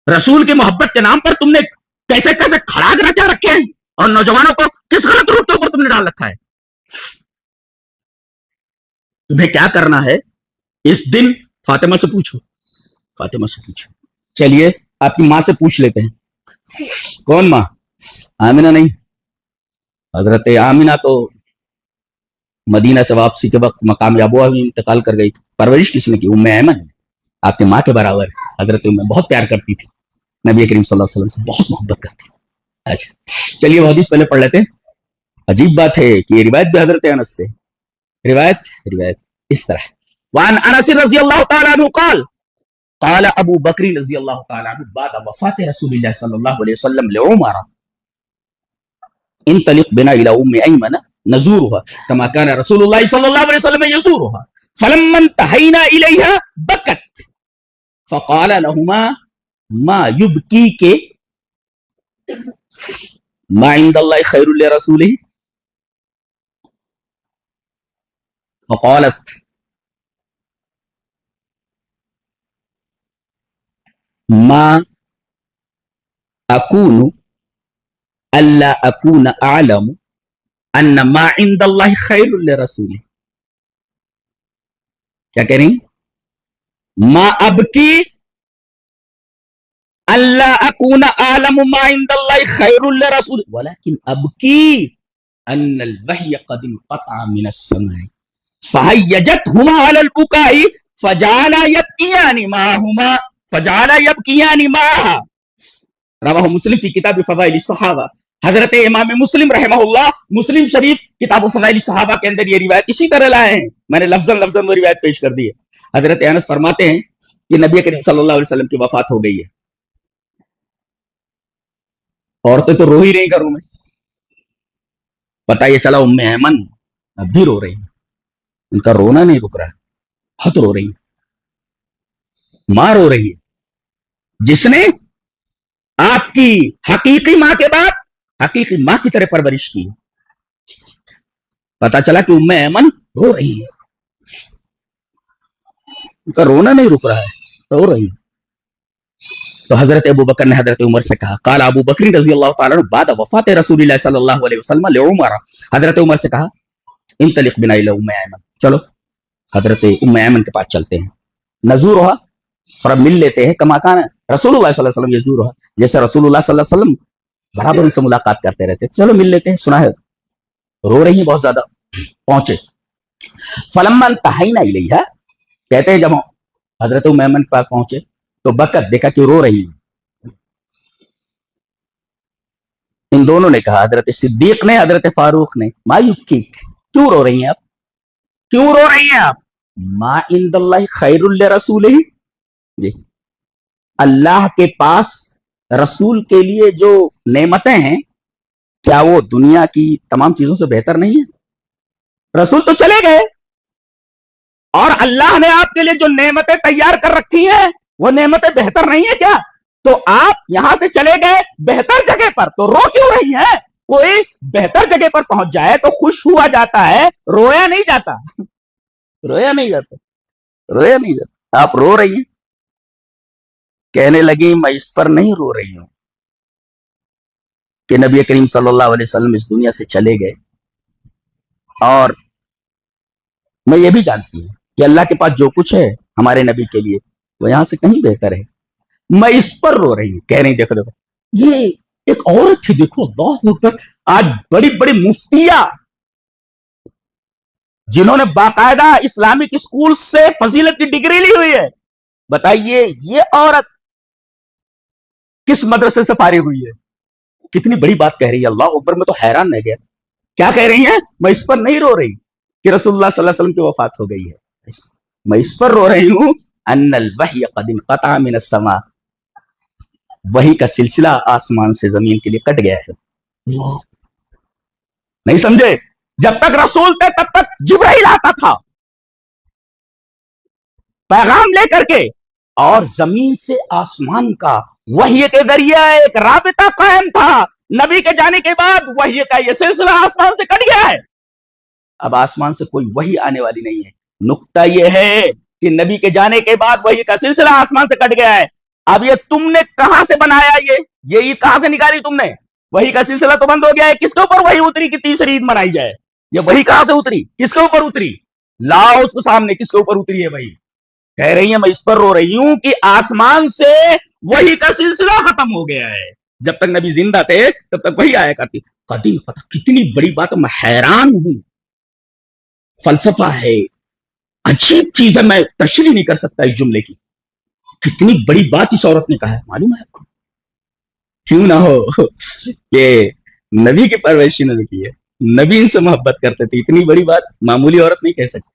رسول کی محبت کے نام پر تم نے کیسے کیسے کھڑاگ رچا رکھے ہیں اور نوجوانوں کو کس غلط روٹ کے اوپر تم نے ڈال رکھا ہے. تمہیں کیا کرنا ہے اس دن فاطمہ سے پوچھو، فاطمہ سے پوچھو. چلیے آپ کی ماں سے پوچھ لیتے ہیں. کون ماں؟ آمینہ نہیں. حضرت آمینہ تو مدینہ سے واپسی کے وقت مقام ابوہ میں انتقال کر گئی تھی. پرورش کس نے کی؟ ام ایمن آپ کی ماں کے برابر. حضرت ام بہت پیار کرتی تھی نبی کریم صلی اللہ علیہ وسلم سے، بہت محبت کرتی تھی. اچھا چلیے وہ حدیث پہلے پڑھ لیتے ہیں. عجیب بات ہے کہ یہ روایت بھی حضرت انس سے. روایت اس طرح وعن انس رضی اللہ تعالی عنہ قال قال ابو بکر رضی اللہ تعالی عنہ بعد وفات رسول اللہ صلی اللہ علیہ وسلم لعمر انطلق بنا الى ام ایمن نزورها كما كان رسول الله صلى الله عليه وسلم يزورها فلما انتهينا اليها بكت فقال لهما ما يبكيك ما عند الله خير لرسوله فقالت ما اكون الا اكون اعلم ان ما عند الله خير لرسوله. کیا کہہ رہی؟ ما ابکی الا اكون اعلم ما عند الله خير لرسوله ولكن ابکی ان الوحي قد انقطع من السماء فهيجتهما على البكاء فجعلا يبكيان معها رواہ مسلم فی کتاب فضائل الصحابہ. حضرت امام مسلم رحمہ اللہ مسلم شریف کتاب فضائل الصحابہ کے اندر یہ روایت اسی طرح لائے ہیں. میں نے لفظاً وہ روایت پیش کر دی ہے. حضرت انس فرماتے ہیں کہ نبی کریم صلی اللہ علیہ وسلم کی وفات ہو گئی ہے. عورتیں تو رو ہی رہی گھروں میں. پتہ یہ چلا ام ایمن اب بھی رو رہی ہیں، ان کا رونا نہیں رک رہا. بہت رو رہی ہے، ماں رو رہی ہے جس نے آپ کی حقیقی ماں کے بعد حقیقی ماں کی طرح پرورش کی. پتا چلا کہ ام ایمن رو رہی ہے، ان کا رونا نہیں رک رہا ہے، رو رہی ہے. تو حضرت ابو بکر نے حضرت عمر سے کہا، قال ابو بکر رضی اللہ تعالیٰ عنہ بعد وفات رسول اللہ صلی اللہ علیہ وسلم لعمر، حضرت عمر سے کہا انطلق بنا الی ام ایمن، چلو حضرت ام ایمن کے پاس چلتے ہیں، نزورها، تھوڑا مل لیتے ہیں، کما کان رسول اللہ صلی اللہ علیہ وسلم یزورها، جیسے رسول اللہ صلی اللہ علیہ وسلم برابر ان سے ملاقات کرتے رہتے، چلو مل لیتے ہیں. سنا ہے رو رہی ہیں بہت زیادہ. پہنچے، فلما انتہینا الیہا، کہتے ہیں جب حضرت ام ایمن کے پاس پہنچے تو بکت، دیکھا کہ رو رہی ہیں. ان دونوں نے کہا، حضرت صدیق نے حضرت فاروق نے، ما یبکیک، کیوں رو رہی ہیں آپ، کیوں رو رہی ہیں آپ؟ ما عند اللہ خیر لرسولہ، جی اللہ کے پاس رسول کے لیے جو نعمتیں ہیں کیا وہ دنیا کی تمام چیزوں سے بہتر نہیں ہے؟ رسول تو چلے گئے اور اللہ نے آپ کے لیے جو نعمتیں تیار کر رکھی ہیں وہ نعمتیں بہتر نہیں ہے کیا؟ تو آپ یہاں سے چلے گئے بہتر جگہ پر، تو رو کیوں رہی ہیں؟ کوئی بہتر جگہ پر پہنچ جائے تو خوش ہوا جاتا ہے، رویا نہیں جاتا، رویا نہیں جاتا، رویا نہیں جاتا. آپ رو رہی ہیں. کہنے لگی میں اس پر نہیں رو رہی ہوں کہ نبی کریم صلی اللہ علیہ وسلم اس دنیا سے چلے گئے، اور میں یہ بھی جانتی ہوں کہ اللہ کے پاس جو کچھ ہے ہمارے نبی کے لیے وہ یہاں سے کہیں بہتر ہے، میں اس پر رو رہی ہوں. کہہ رہی دیکھو دیکھو یہ ایک عورت تھی، دیکھو اللہ اکبر، آج بڑی بڑی مفتیاں جنہوں نے باقاعدہ اسلامک اسکول سے فضیلت کی ڈگری لی ہوئی ہے، بتائیے یہ عورت کس مدرسے سے فارغ ہوئی ہے، کتنی بڑی بات کہہ رہی ہے. اللہ اکبر، میں تو حیران رہ گیا. کیا کہہ رہی ہیں؟ میں اس پر نہیں رو رہی کہ رسول اللہ صلی اللہ علیہ وسلم کی وفات ہو گئی ہے، میں اس پر رو رہی ہوں ان الوحی قد انقطع من السماء، وحی کا سلسلہ آسمان سے زمین کے لیے کٹ گیا ہے. نہیں سمجھے؟ جب تک رسول تھے تب تک جبرائیل آتا تھا پیغام لے کر کے، اور زمین سے آسمان کا وحی کے ذریعے ایک رابطہ قائم تھا. نبی کے جانے کے بعد وحی کا یہ سلسلہ آسمان سے کٹ گیا ہے، اب آسمان سے کوئی وحی آنے والی نہیں ہے. نقطہ یہ ہے کہ نبی کے جانے کے بعد وحی کا سلسلہ آسمان سے کٹ گیا ہے. اب یہ تم نے کہاں سے بنایا، یہ عید کہاں سے نکالی تم نے؟ وحی کا سلسلہ تو بند ہو گیا ہے. کس کے اوپر وحی اتری کہ تیسری عید منائی جائے؟ یہ وحی کہاں سے اتری، کس کے اوپر اتری؟ لاؤ اس کو سامنے، کس کے اوپر اتری ہے وحی؟ کہہ رہی ہیں میں اس پر رو رہی ہوں کہ آسمان سے وحی کا سلسلہ ختم ہو گیا ہے. جب تک نبی زندہ تھے تب تک وحی آیا کرتی. قدیم پتہ کتنی بڑی بات، میں حیران ہوں. فلسفہ ہے، عجیب چیز ہے، میں تشریح نہیں کر سکتا اس جملے کی. کتنی بڑی بات اس عورت نے کہا ہے، معلوم ہے آپ کو؟ کیوں نہ ہو کہ نبی کی پرورش انہوں نے کی ہے، نبی ان سے محبت کرتے تھے. اتنی بڑی بات معمولی عورت نہیں کہہ سکتی.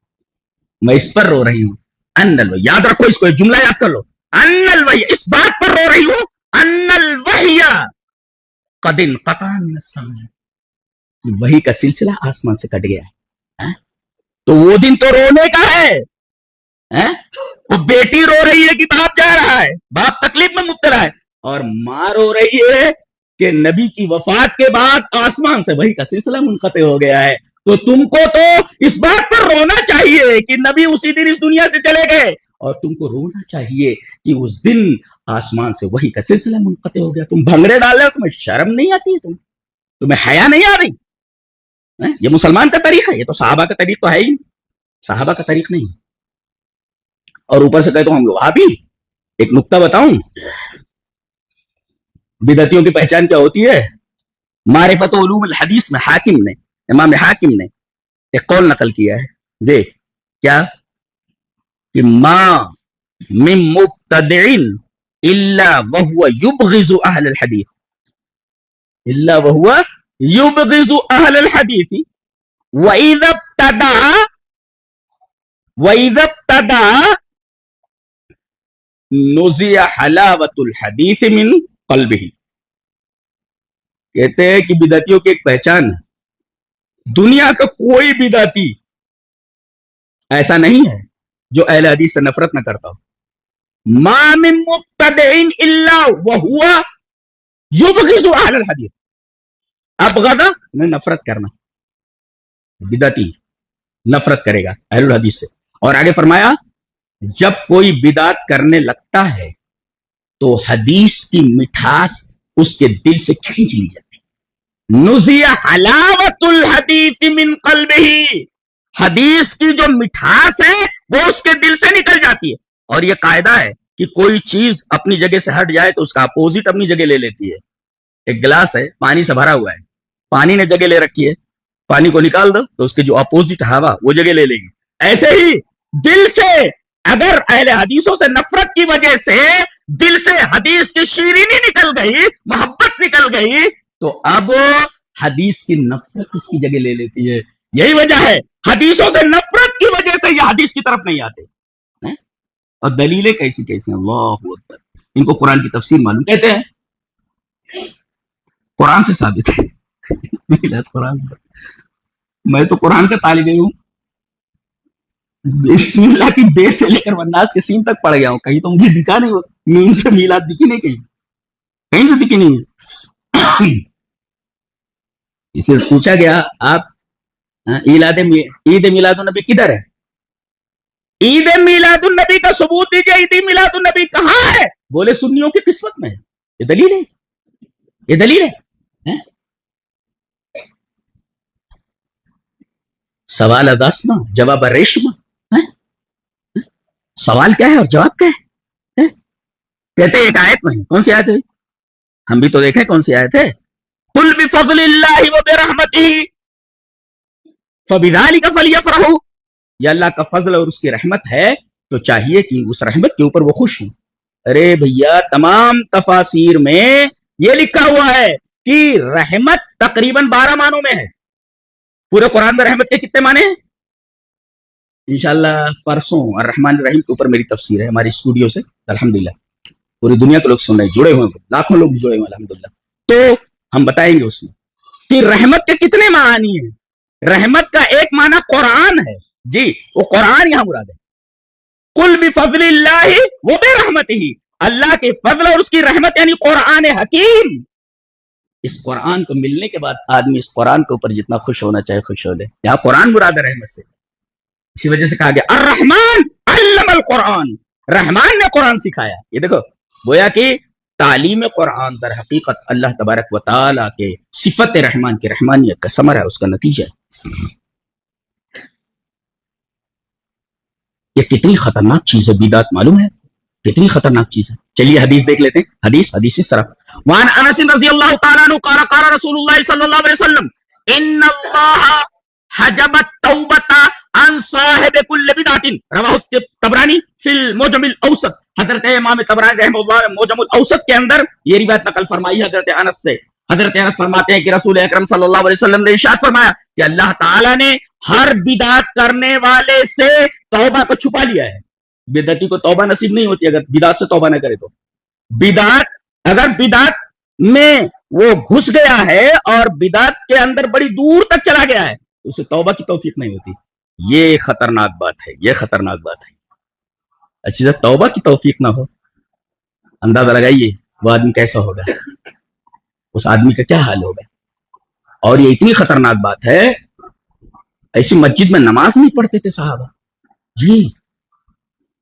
میں اس پر رو رہی ہوں ان الوحی، یاد رکھو اس کو، جملہ یاد کر لو، ان الوحی، اس بات پر رو رہی ہوں ان الوحی قد انقطع من السماء، وحی کا سلسلہ آسمان سے کٹ گیا ہے. تو وہ دن تو رونے کا ہے. وہ بیٹی رو رہی ہے کہ باپ جا رہا ہے، باپ تکلیف میں مبتلا ہے، اور ماں رو رہی ہے کہ نبی کی وفات کے بعد آسمان سے وحی کا سلسلہ منقطع ہو گیا ہے. تو تم کو تو اس بات پر رونا چاہیے کہ نبی اسی دن اس دنیا سے چلے گئے، اور تم کو رونا چاہیے کہ اس دن آسمان سے وحی کا سلسلہ منقطع ہو گیا. تم بھنگڑے ڈال رہے ہو، تمہیں شرم نہیں آتی ہے؟ تمہیں حیا نہیں آ رہی؟ یہ مسلمان کا طریقہ ہے، یہ تو صحابہ کا طریقہ تو ہے ہی، صحابہ کا طریقہ نہیں. اور اوپر سے کہتے ہوں ہم لوگ وہابی. ایک نقطہ بتاؤں، بدعتیوں کی پہچان کیا ہوتی ہے؟ معرفت علوم الحدیث میں حاکم نے، امام حاکم نے ایک قول نقل کیا ہے، دیکھ کیا کہ ما من مبتدع الا وهو يبغض اهل الحديث، الا وهو يبغض اهل الحديث واذا ابتدع نزع حلاوة الحديث من قلبه. کہتے ہیں کہ بدعتیوں کی ایک پہچان ہے، دنیا کا کوئی بدعتی ایسا نہیں ہے جو اہل حدیث سے نفرت نہ کرتا ہو. ما من مبتدع الا وهو یبغض اہل الحدیث. ابغض نے نفرت کرنا، بدعتی نفرت کرے گا اہل الحدیث سے. اور آگے فرمایا جب کوئی بدعت کرنے لگتا ہے تو حدیث کی مٹھاس اس کے دل سے کھینچ لی جاتی. نزی حلاوت الحدیث من قلبہ، حدیث کی جو مٹھاس ہے وہ اس کے دل سے نکل جاتی ہے. اور یہ قاعدہ ہے کہ کوئی چیز اپنی جگہ سے ہٹ جائے تو اس کا اپوزٹ اپنی جگہ لے لیتی ہے. ایک گلاس ہے پانی سے بھرا ہوا ہے، پانی نے جگہ لے رکھی ہے، پانی کو نکال دو تو اس کے جو اپوزٹ ہوا وہ جگہ لے لے گی. ایسے ہی دل سے اگر اہل حدیثوں سے نفرت کی وجہ سے دل سے حدیث کی شیرینی نکل گئی، محبت نکل گئی، تو اب حدیث کی نفرت اس کی جگہ لے لیتی ہے. یہی وجہ ہے حدیثوں سے نفرت کی وجہ سے یہ حدیث کی طرف نہیں آتے. اور دلیلیں کیسی کیسی ہیں، اللہ اکبر. ان کو قرآن کی تفسیر معلوم کہتے ہیں، قرآن سے ثابت ہے. قرآن سے. میں تو قرآن کا طالب ہوں، بسم اللہ کی بے سے لے کر والناس کے سین تک پڑھ گیا ہوں. کہیں تو مجھے دکھا نہیں، مین سے میلاد دکھی نہیں، کہیں تو دکھی نہیں. اسے پوچھا گیا آپ عید میلاد النبی کدھر ہے؟ عید میلاد النبی کا ثبوت دیجیے، عید میلاد النبی کہاں ہے؟ بولے سنیوں کی قسمت میں. یہ دلیل ہے، یہ دلیل ہے. سوال اداسنا جواب ریشم. سوال کیا ہے اور جواب کیا ہے؟ کہتے ایک آیت میں. کون سی آیت ہے؟ ہم بھی تو دیکھیں کون سی آیت ہے. قل بفضل اللہ وبرحمتہ فبذلک فلیفرحوا. یہ اللہ کا فضل اور اس کی رحمت ہے تو چاہیے کہ اس رحمت کے اوپر وہ خوش ہوں. ارے بھیا تمام تفاسیر میں یہ لکھا ہوا ہے کہ رحمت تقریباً 12 معنوں میں ہے. پورے قرآن میں رحمت کے کتنے معنی ہیں؟ انشاءاللہ پرسوں الرحمن الرحیم کے اوپر میری تفسیر ہے ہماری اسٹوڈیو سے. الحمدللہ پوری دنیا کے لوگ سن رہے ہیں، جڑے ہوئے ہیں، لاکھوں لوگ جڑے ہوئے ہیں الحمدللہ. تو ہم بتائیں گے اس میں کہ رحمت کے کتنے معنی ہیں. رحمت کا ایک معنی قرآن ہے، جی وہ قرآن یہاں مراد ہے. قل بفضل اللہ وبرحمتہ، اللہ کے فضل اور اس کی رحمت یعنی قرآن حکیم. اس قرآن کو ملنے کے بعد آدمی اس قرآن کے اوپر جتنا خوش ہونا چاہے خوش ہو لے. یہاں قرآن مراد ہے رحمت سے، اسی وجہ سے کہا گیا الرحمن علم القرآن، رحمان نے قرآن سکھایا. یہ دیکھو گویا کہ تعلیم قرآن در حقیقت اللہ تبارک و تعالیٰ کے صفت رحمان کی رحمانیت کا ثمرہ ہے، اس کا نتیجہ ہے. یہ کتنی خطرناک چیز ہے بدعت، معلوم ہے کتنی خطرناک چیز ہے. چلیے حدیث دیکھ لیتے ہیں. حدیث اس طرح وعن انس رضی اللہ تعالیٰ عنہ قال قال رسول اللہ صلی اللہ علیہ وسلم ان اللہ حجب التوبۃ عن صاحب کل بدعۃ رواہ الطبرانی فی المعجم الاوسط. حضرت امام طبرانی رحمہ اللہ نے معجم الاوسط کے اندر یہ روایت نقل فرمائی حضرت انس سے. حضرت انس فرماتے ہیں کہ رسول اکرم صلی اللہ علیہ وسلم نے ارشاد فرمایا کہ اللہ تعالیٰ نے ہر بدعت کرنے والے سے توبہ کو چھپا لیا ہے. بدعتی کو توبہ نصیب نہیں ہوتی اگر بدعت سے توبہ نہ کرے تو. بدعت اگر بدعت میں وہ گھس گیا ہے اور بدعت کے اندر بڑی دور تک چلا گیا ہے تو اسے توبہ کی توفیق نہیں ہوتی. یہ خطرناک بات ہے، یہ خطرناک بات ہے. اچھی طرح توبہ کی توفیق نہ ہو، اندازہ لگائیے وہ آدمی کیسا ہوگا، اس آدمی کا کیا حال ہوگا. اور یہ اتنی خطرناک بات ہے، ایسی مسجد میں نماز نہیں پڑھتے تھے صحابہ. جی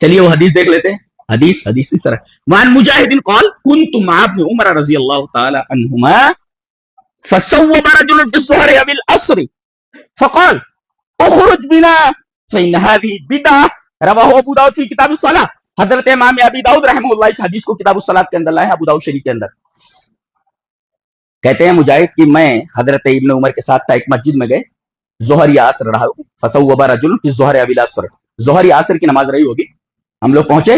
چلیے وہ حدیث دیکھ لیتے ہیں. حدیث اس طرح وعن مجاہد قال كنت مع ابن عمر رضی اللہ تعالی عنہما فصوب رجل في الظهر بالعصر فقال اخرج بنا فإن هذه بدعة رواه ابو داؤد في کتاب الصلاة. حضرت امام ابی داؤد رحمہ اللہ اس حدیث کو کتاب الصلاة کے اندر لائے ہیں، ابو داؤد شریف کے اندر. کہتے ہیں مجاہد کہ میں حضرت ابن عمر کے ساتھ تھا، ایک مسجد میں گئے، ظہر یا عصر رہا ہوگا. فصوب رجل في الظهر بالعصر، ظہر یا عصر کی نماز رہی ہوگی. ہم لوگ پہنچے،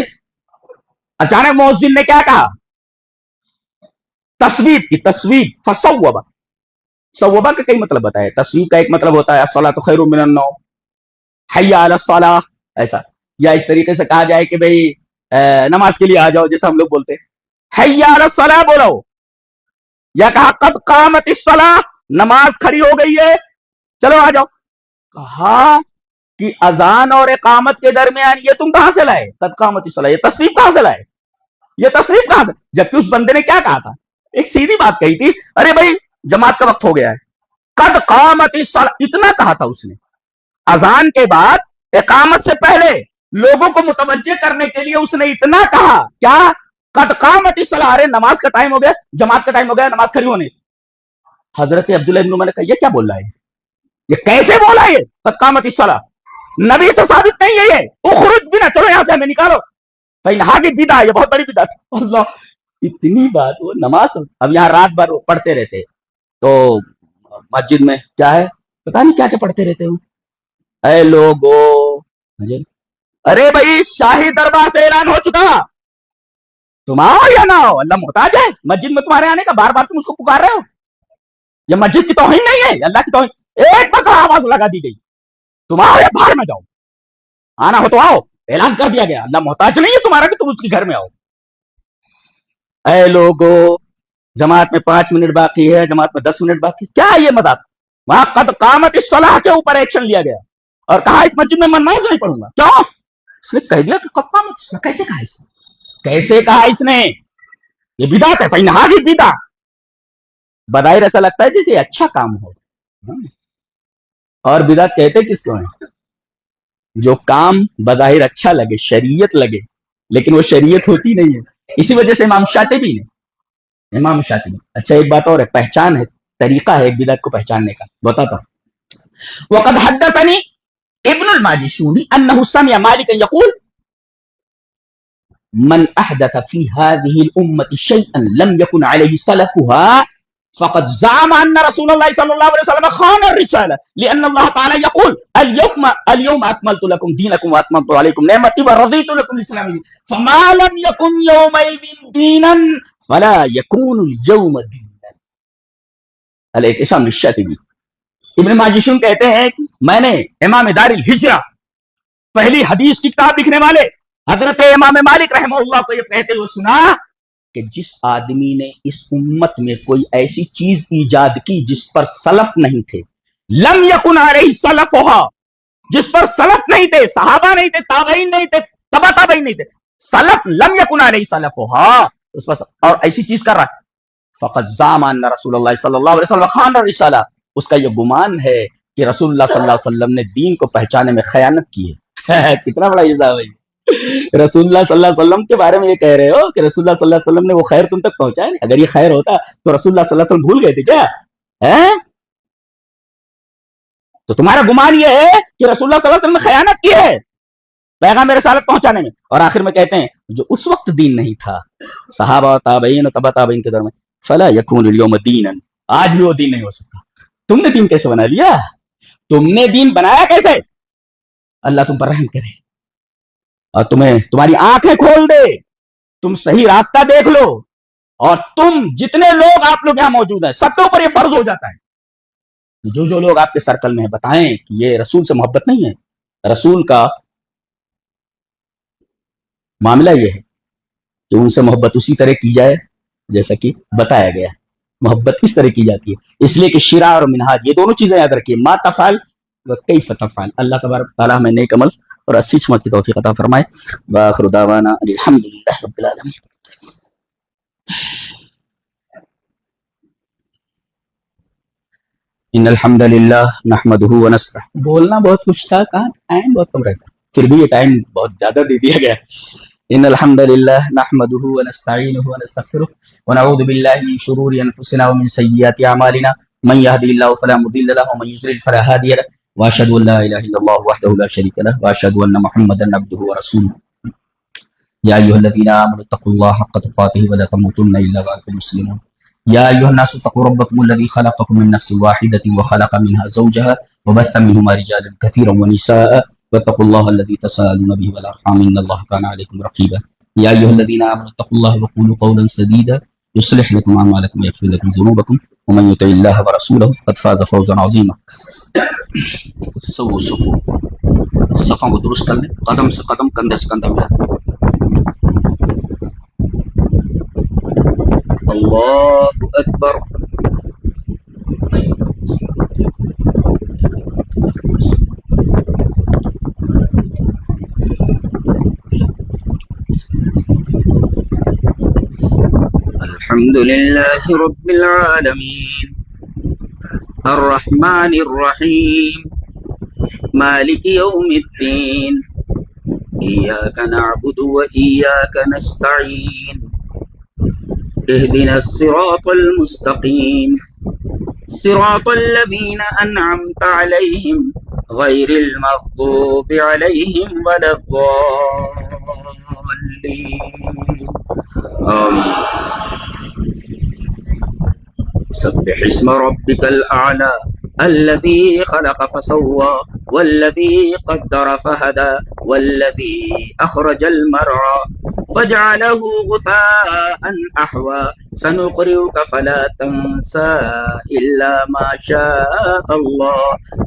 اچانک مؤذن نے کیا کہا؟ تصویب کی تصویب. فصوبہ، صوبہ کا کئی مطلب بتایا. تصویب کا ایک مطلب ہوتا ہے الصلاۃ خیر من النوم، حی علی الصلاۃ، ایسا. یا اس طریقے سے کہا جائے کہ بھئی نماز کے لیے آ جاؤ، جیسا ہم لوگ بولتے ہیں حی علی الصلاۃ بولو. یا کہا قد قامت الصلاۃ، نماز کھڑی ہو گئی ہے چلو آ جاؤ. کہا کہ اذان اور اقامت کے درمیان یہ تم کہاں سے لائے؟ قد قامت الصلاۃ، یہ تصریف کہاں سے لائے؟ یہ تصریف کہاں سے؟ جبکہ اس بندے نے کیا کہا تھا؟ ایک سیدھی بات کہی تھی، ارے بھائی جماعت کا وقت ہو گیا ہے، قد قامت الصلاۃ اتنا کہا تھا اس نے۔ اذان کے بعد اقامت سے پہلے لوگوں کو متوجہ کرنے کے لیے اس نے اتنا کہا، کیا؟ قد قامت الصلاۃ، ارے نماز کا ٹائم ہو گیا، جماعت کا ٹائم ہو گیا، نماز کھڑی ہونے۔ حضرت عبداللہ ابن عمر نے کہا یہ کیا بول رہا ہے، یہ کیسے بولا؟ یہ قد قامت الصلاۃ نبی سے ثابت نہیں ہے، یہ اخرج بنا، چلو یہاں سے ہمیں نکالو، فإنها بدعہ، یہ بہت بڑی بدعت ہے۔ اللہ، اتنی بات، وہ نماز اب یہاں رات بھر پڑھتے رہتے، تو مسجد میں کیا ہے پتہ نہیں کیا کیا پڑھتے رہتے ہوں۔ اے لوگو، ارے بھائی شاہی دربار سے اعلان ہو چکا، تم آؤ یا نہ آؤ، اللہ محتاج ہے مسجد میں تمہارے آنے کا، بار بار تم اس کو پکار رہے ہو۔ یہ مسجد کی توہین نہیں ہے، یہ اللہ کی توہین۔ ایک بار آواز لگا دی گئی، تم آؤ یا باہر میں جاؤ، آنا ہو تو آؤ، اعلان کر دیا گیا، اللہ محتاج نہیں ہے تمہارا کہ تم اس کے گھر میں آؤ۔ اے لوگو، جماعت میں 5 منٹ باقی ہے، جماعت میں 10 منٹ باقی، کیا ہے یہ مذاق؟ وہاں قد قامت الصلاۃ کے اوپر ایکشن لیا گیا اور کہا اس مسجد میں میں نماز نہیں پڑھوں گا۔ کیوں؟ اس نے کہہ دیا کہ قد قامت الصلاۃ۔ کیسے کہا اس نے؟ کیسے کہا اس نے؟ یہ بدعت ہے، فإنها بدعہ۔ بظاہر ایسا لگتا ہے جیسے اچھا کام ہو، اور بدعت کہتے کس کو ہیں؟ جو کام بظاہر اچھا لگے، شریعت لگے، لیکن وہ شریعت ہوتی نہیں ہے۔ اسی وجہ سے امام شاطبی اچھا ایک بات اور ہے، پہچان ہے، طریقہ ہے ایک بدعت کو پہچاننے کا، بتاتا ہوں۔ وقد حدثني ابن الماجشونی انه سمع مالکا یقول من احدث في هذه الامة شيئا لم يكن عليه سلفها فقد زعم ان رسول الله صلى الله عليه وسلم خان الرسالة لان الله تعالى يقول اليوم اكملت لكم دينكم واتممت عليكم نعمتي ورضيت لكم الاسلام دينا فما لم يكن يومئذ دينا فلا يكون اليوم دينا۔ الاعتصام للشاطبی۔ ابن ماجشون کہتے ہیں کہ میں نے امام دار الہجرہ، پہلی حدیث کی کتاب لکھنے والے حضرت امام مالک رحمہ اللہ کو یہ کہتے ہوئے سنا کہ جس آدمی نے اس امت میں کوئی ایسی چیز ایجاد کی جس پر سلف نہیں تھے، لم یکن علیہ سلفھا، جس پر سلف نہیں تھے، صحابہ نہیں تھے، تابعین نہیں تھے، تبع تابعین نہیں تھے، سلف، لم یکن علیہ سلفھا، اس پر اور ایسی چیز کر رہا ہے، فقد زعم ان رسول اللہ صلی اللہ علیہ وسلم خان الرسالہ، اس کا یہ گمان ہے کہ رسول اللہ صلی اللہ علیہ وسلم نے دین کو پہچانے میں خیانت کی ہے۔ کتنا بڑا الزام ہے، رسول اللہ صلی اللہ علیہ وسلم کے بارے میں یہ کہہ رہے ہو کہ رسول اللہ صلی اللہ علیہ وسلم نے وہ خیر تم تک پہنچایا نہیں؟ اگر یہ خیر ہوتا تو رسول اللہ صلی اللہ علیہ وسلم بھول گئے تھے کیا؟ تو تمہارا گمان یہ ہے کہ رسول اللہ صلی اللہ علیہ وسلم نے خیانت کی ہے پیغام رسالت پہنچانے میں۔ اور آخر میں کہتے ہیں جو اس وقت دین نہیں تھا، صحابہ تابعین اور تبع تابعین کے درمیان، فلا یکون اليوم دینا، آج بھی وہ دین نہیں ہو سکتا۔ تم نے دین کیسے بنا لیا؟ تم نے دین بنایا کیسے؟ اللہ تم پر رحم کرے اور تمہاری آنکھیں کھول دے، تم صحیح راستہ دیکھ لو، اور تم جتنے لوگ آپ لوگ یہاں موجود ہیں سب کے اوپر یہ فرض ہو جاتا ہے، جو لوگ آپ کے سرکل میں ہیں بتائیں کہ یہ رسول سے محبت نہیں ہے۔ رسول کا معاملہ یہ ہے کہ ان سے محبت اسی طرح کی جائے جیسا کہ بتایا گیا ہے، محبت کس طرح کی جاتی ہے، اس لیے کہ شرع اور منہاج یہ دونوں چیزیں یاد رکھیے، ما تفعل و کیف تفعل۔ اللہ تبارک تعالی ہمیں نیک عمل اور اچھی سمجھ کی توفیق عطا فرمائے۔ وآخر دعوانا الحمدللہ رب العالمین۔ ان الحمد للہ نحمدہ ونستعینہ، بولنا بہت کچھ تھا، کہاں ٹائم بہت کم رہتا، پھر بھی یہ ٹائم بہت زیادہ دے دیا گیا۔ ان الحمد للہ نحمدہ ونستعینہ ونستغفرہ ونعوذ باللہ من شرور انفسنا ومن سیئات اعمالنا من يهده الله فلا مضل له ومن يضلل فلا هادي له واشهد ان لا اله الا الله وحده لا شريك له واشهد ان محمدا عبده ورسوله يا ايها الذين امنوا اتقوا الله حق تقاته ولا تموتن الا وانتم مسلمون يا ايها الناس اتقوا ربكم الذي خلقكم من نفس واحده وخلق منها زوجها وبث منهما رجالا كثيرا ونساء واتقوا الله الذي تساءلون به والارحام ان الله كان عليكم رقيبا يا ايها الذين امنوا اتقوا الله وقولوا قولا سديدا يصلح لكم اعمالكم ويغفر لكم ذنوبكم ومن يطع الله ورسوله فقد فاز فوزا عظيما۔ صفوں کو درست کر لیں، قدم سے قدم، کندھے سے کندھا ملا۔ اللہ اکبر۔ الحمد لله رب العالمين الرحمن الرحيم مالك يوم الدين إياك نعبد وإياك نستعين اهدنا الصراط المستقيم صراط الذين أنعمت عليهم غير المغضوب عليهم ولا الضالين آمين سبح اسم ربك الأعلى الذي خلق فسوى والذي قدر فهدى والذي أخرج المرعى فجعله غثاء أحوى سنقرئك فلا تنسى إلا ما شاء الله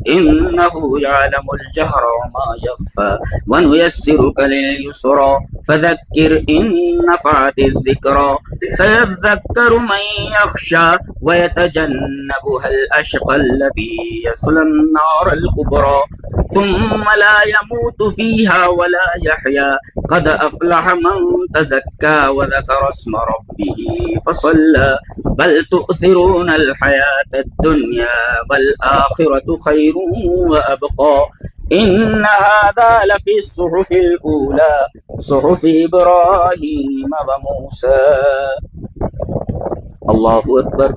إنه يعلم الجهر وما يخفى ونيسرك لليسرى فذكر إن نفعت الذكرى سيذكر من يخشى ويتجنبها الأشقى الذي يصلى النار الكبرى ثم لا يموت فيها ولا يحيا قد أفلح من تزكى وذكر اسم ربه فصلى بل تؤثرون الحياة الدنيا والآخرة خير وأبقى إن هذا لفي الصحف الأولى صحف إبراهيم وموسى الله أكبر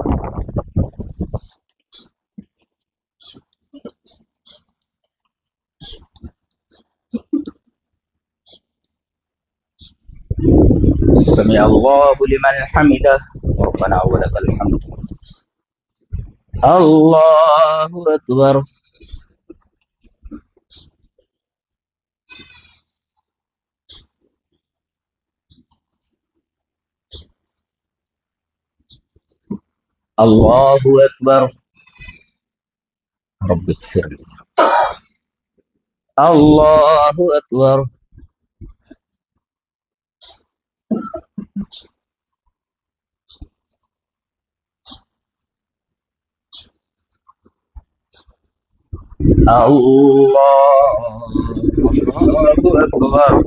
سمع الله لمن حمده ربنا ولك الحمد الله أكبر الله أكبر رب اغفر لي الله أكبر الله أكبر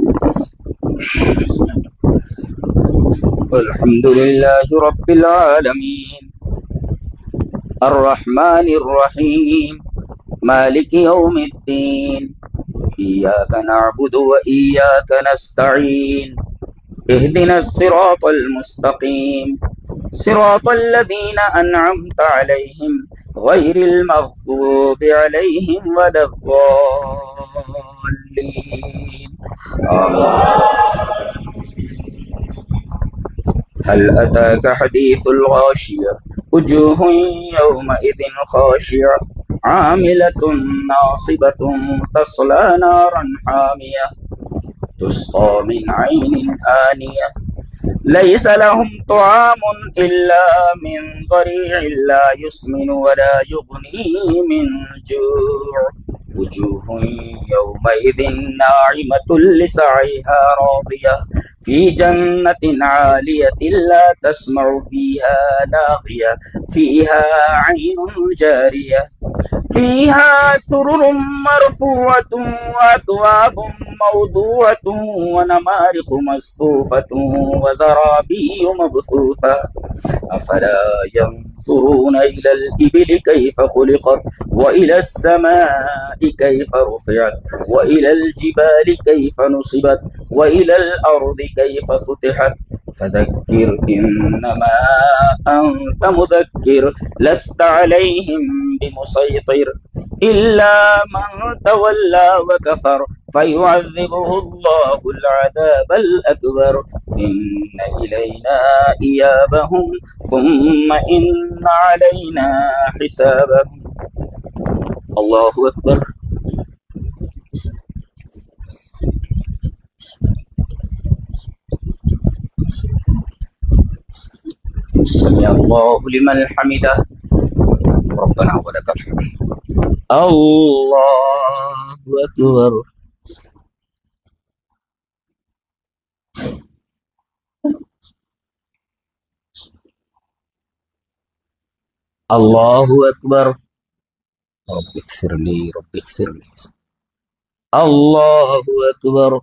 الحمد لله رب العالمين الرحمن الرحيم مالك يوم الدين إياك نعبد وإياك نستعين اهدنا الصراط المستقيم صراط الذين أنعمت عليهم غير المغضوب عليهم ولا الضالين هل أتاك حديث الغاشية وجوه يومئذ خاشعة عاملة ناصبة تصلى نارا حامية تسقى من عين آنية ليس لهم طعام إلا من ضريع لا يسمن ولا يغني من جوع وجوه يومئذ ناعمة لسعيها راضية في جنة عالية لا تسمع فيها لاغية فيها عين جارية فيها سرر مرفوعة وأكواب موضوعة ونمارق مصفوفة وزرابي مبثوثة أفلا ينظرون إلى الإبل كيف خلقت وإلى السماء كيف رفعت وإلى الجبال كيف نصبت وإلى الأرض كيف سطحت فذكر إنما أنت مذكر لست عليهم بمسيطر إلا من تولى وكفر فيعذبه الله العذاب الأكبر إن إلينا إيابهم ثم إن علينا حسابهم الله أكبر سمع الله لمن حمده ربنا ولك الحمد الله أكبر الله أكبر رب اغفر لي رب اغفر لي الله أكبر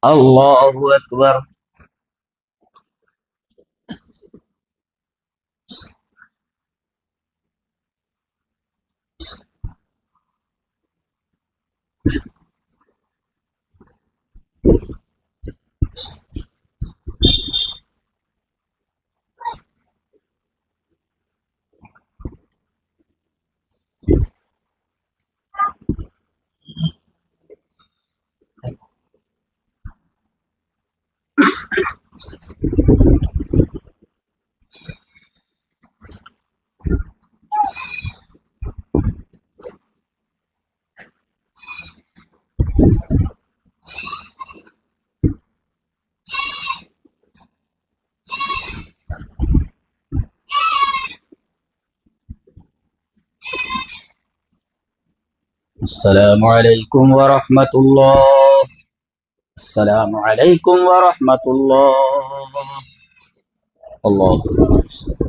اللہ اکبر. السلام علیکم ورحمۃ اللہ. السلام علیکم ورحمۃ اللہ. اللہ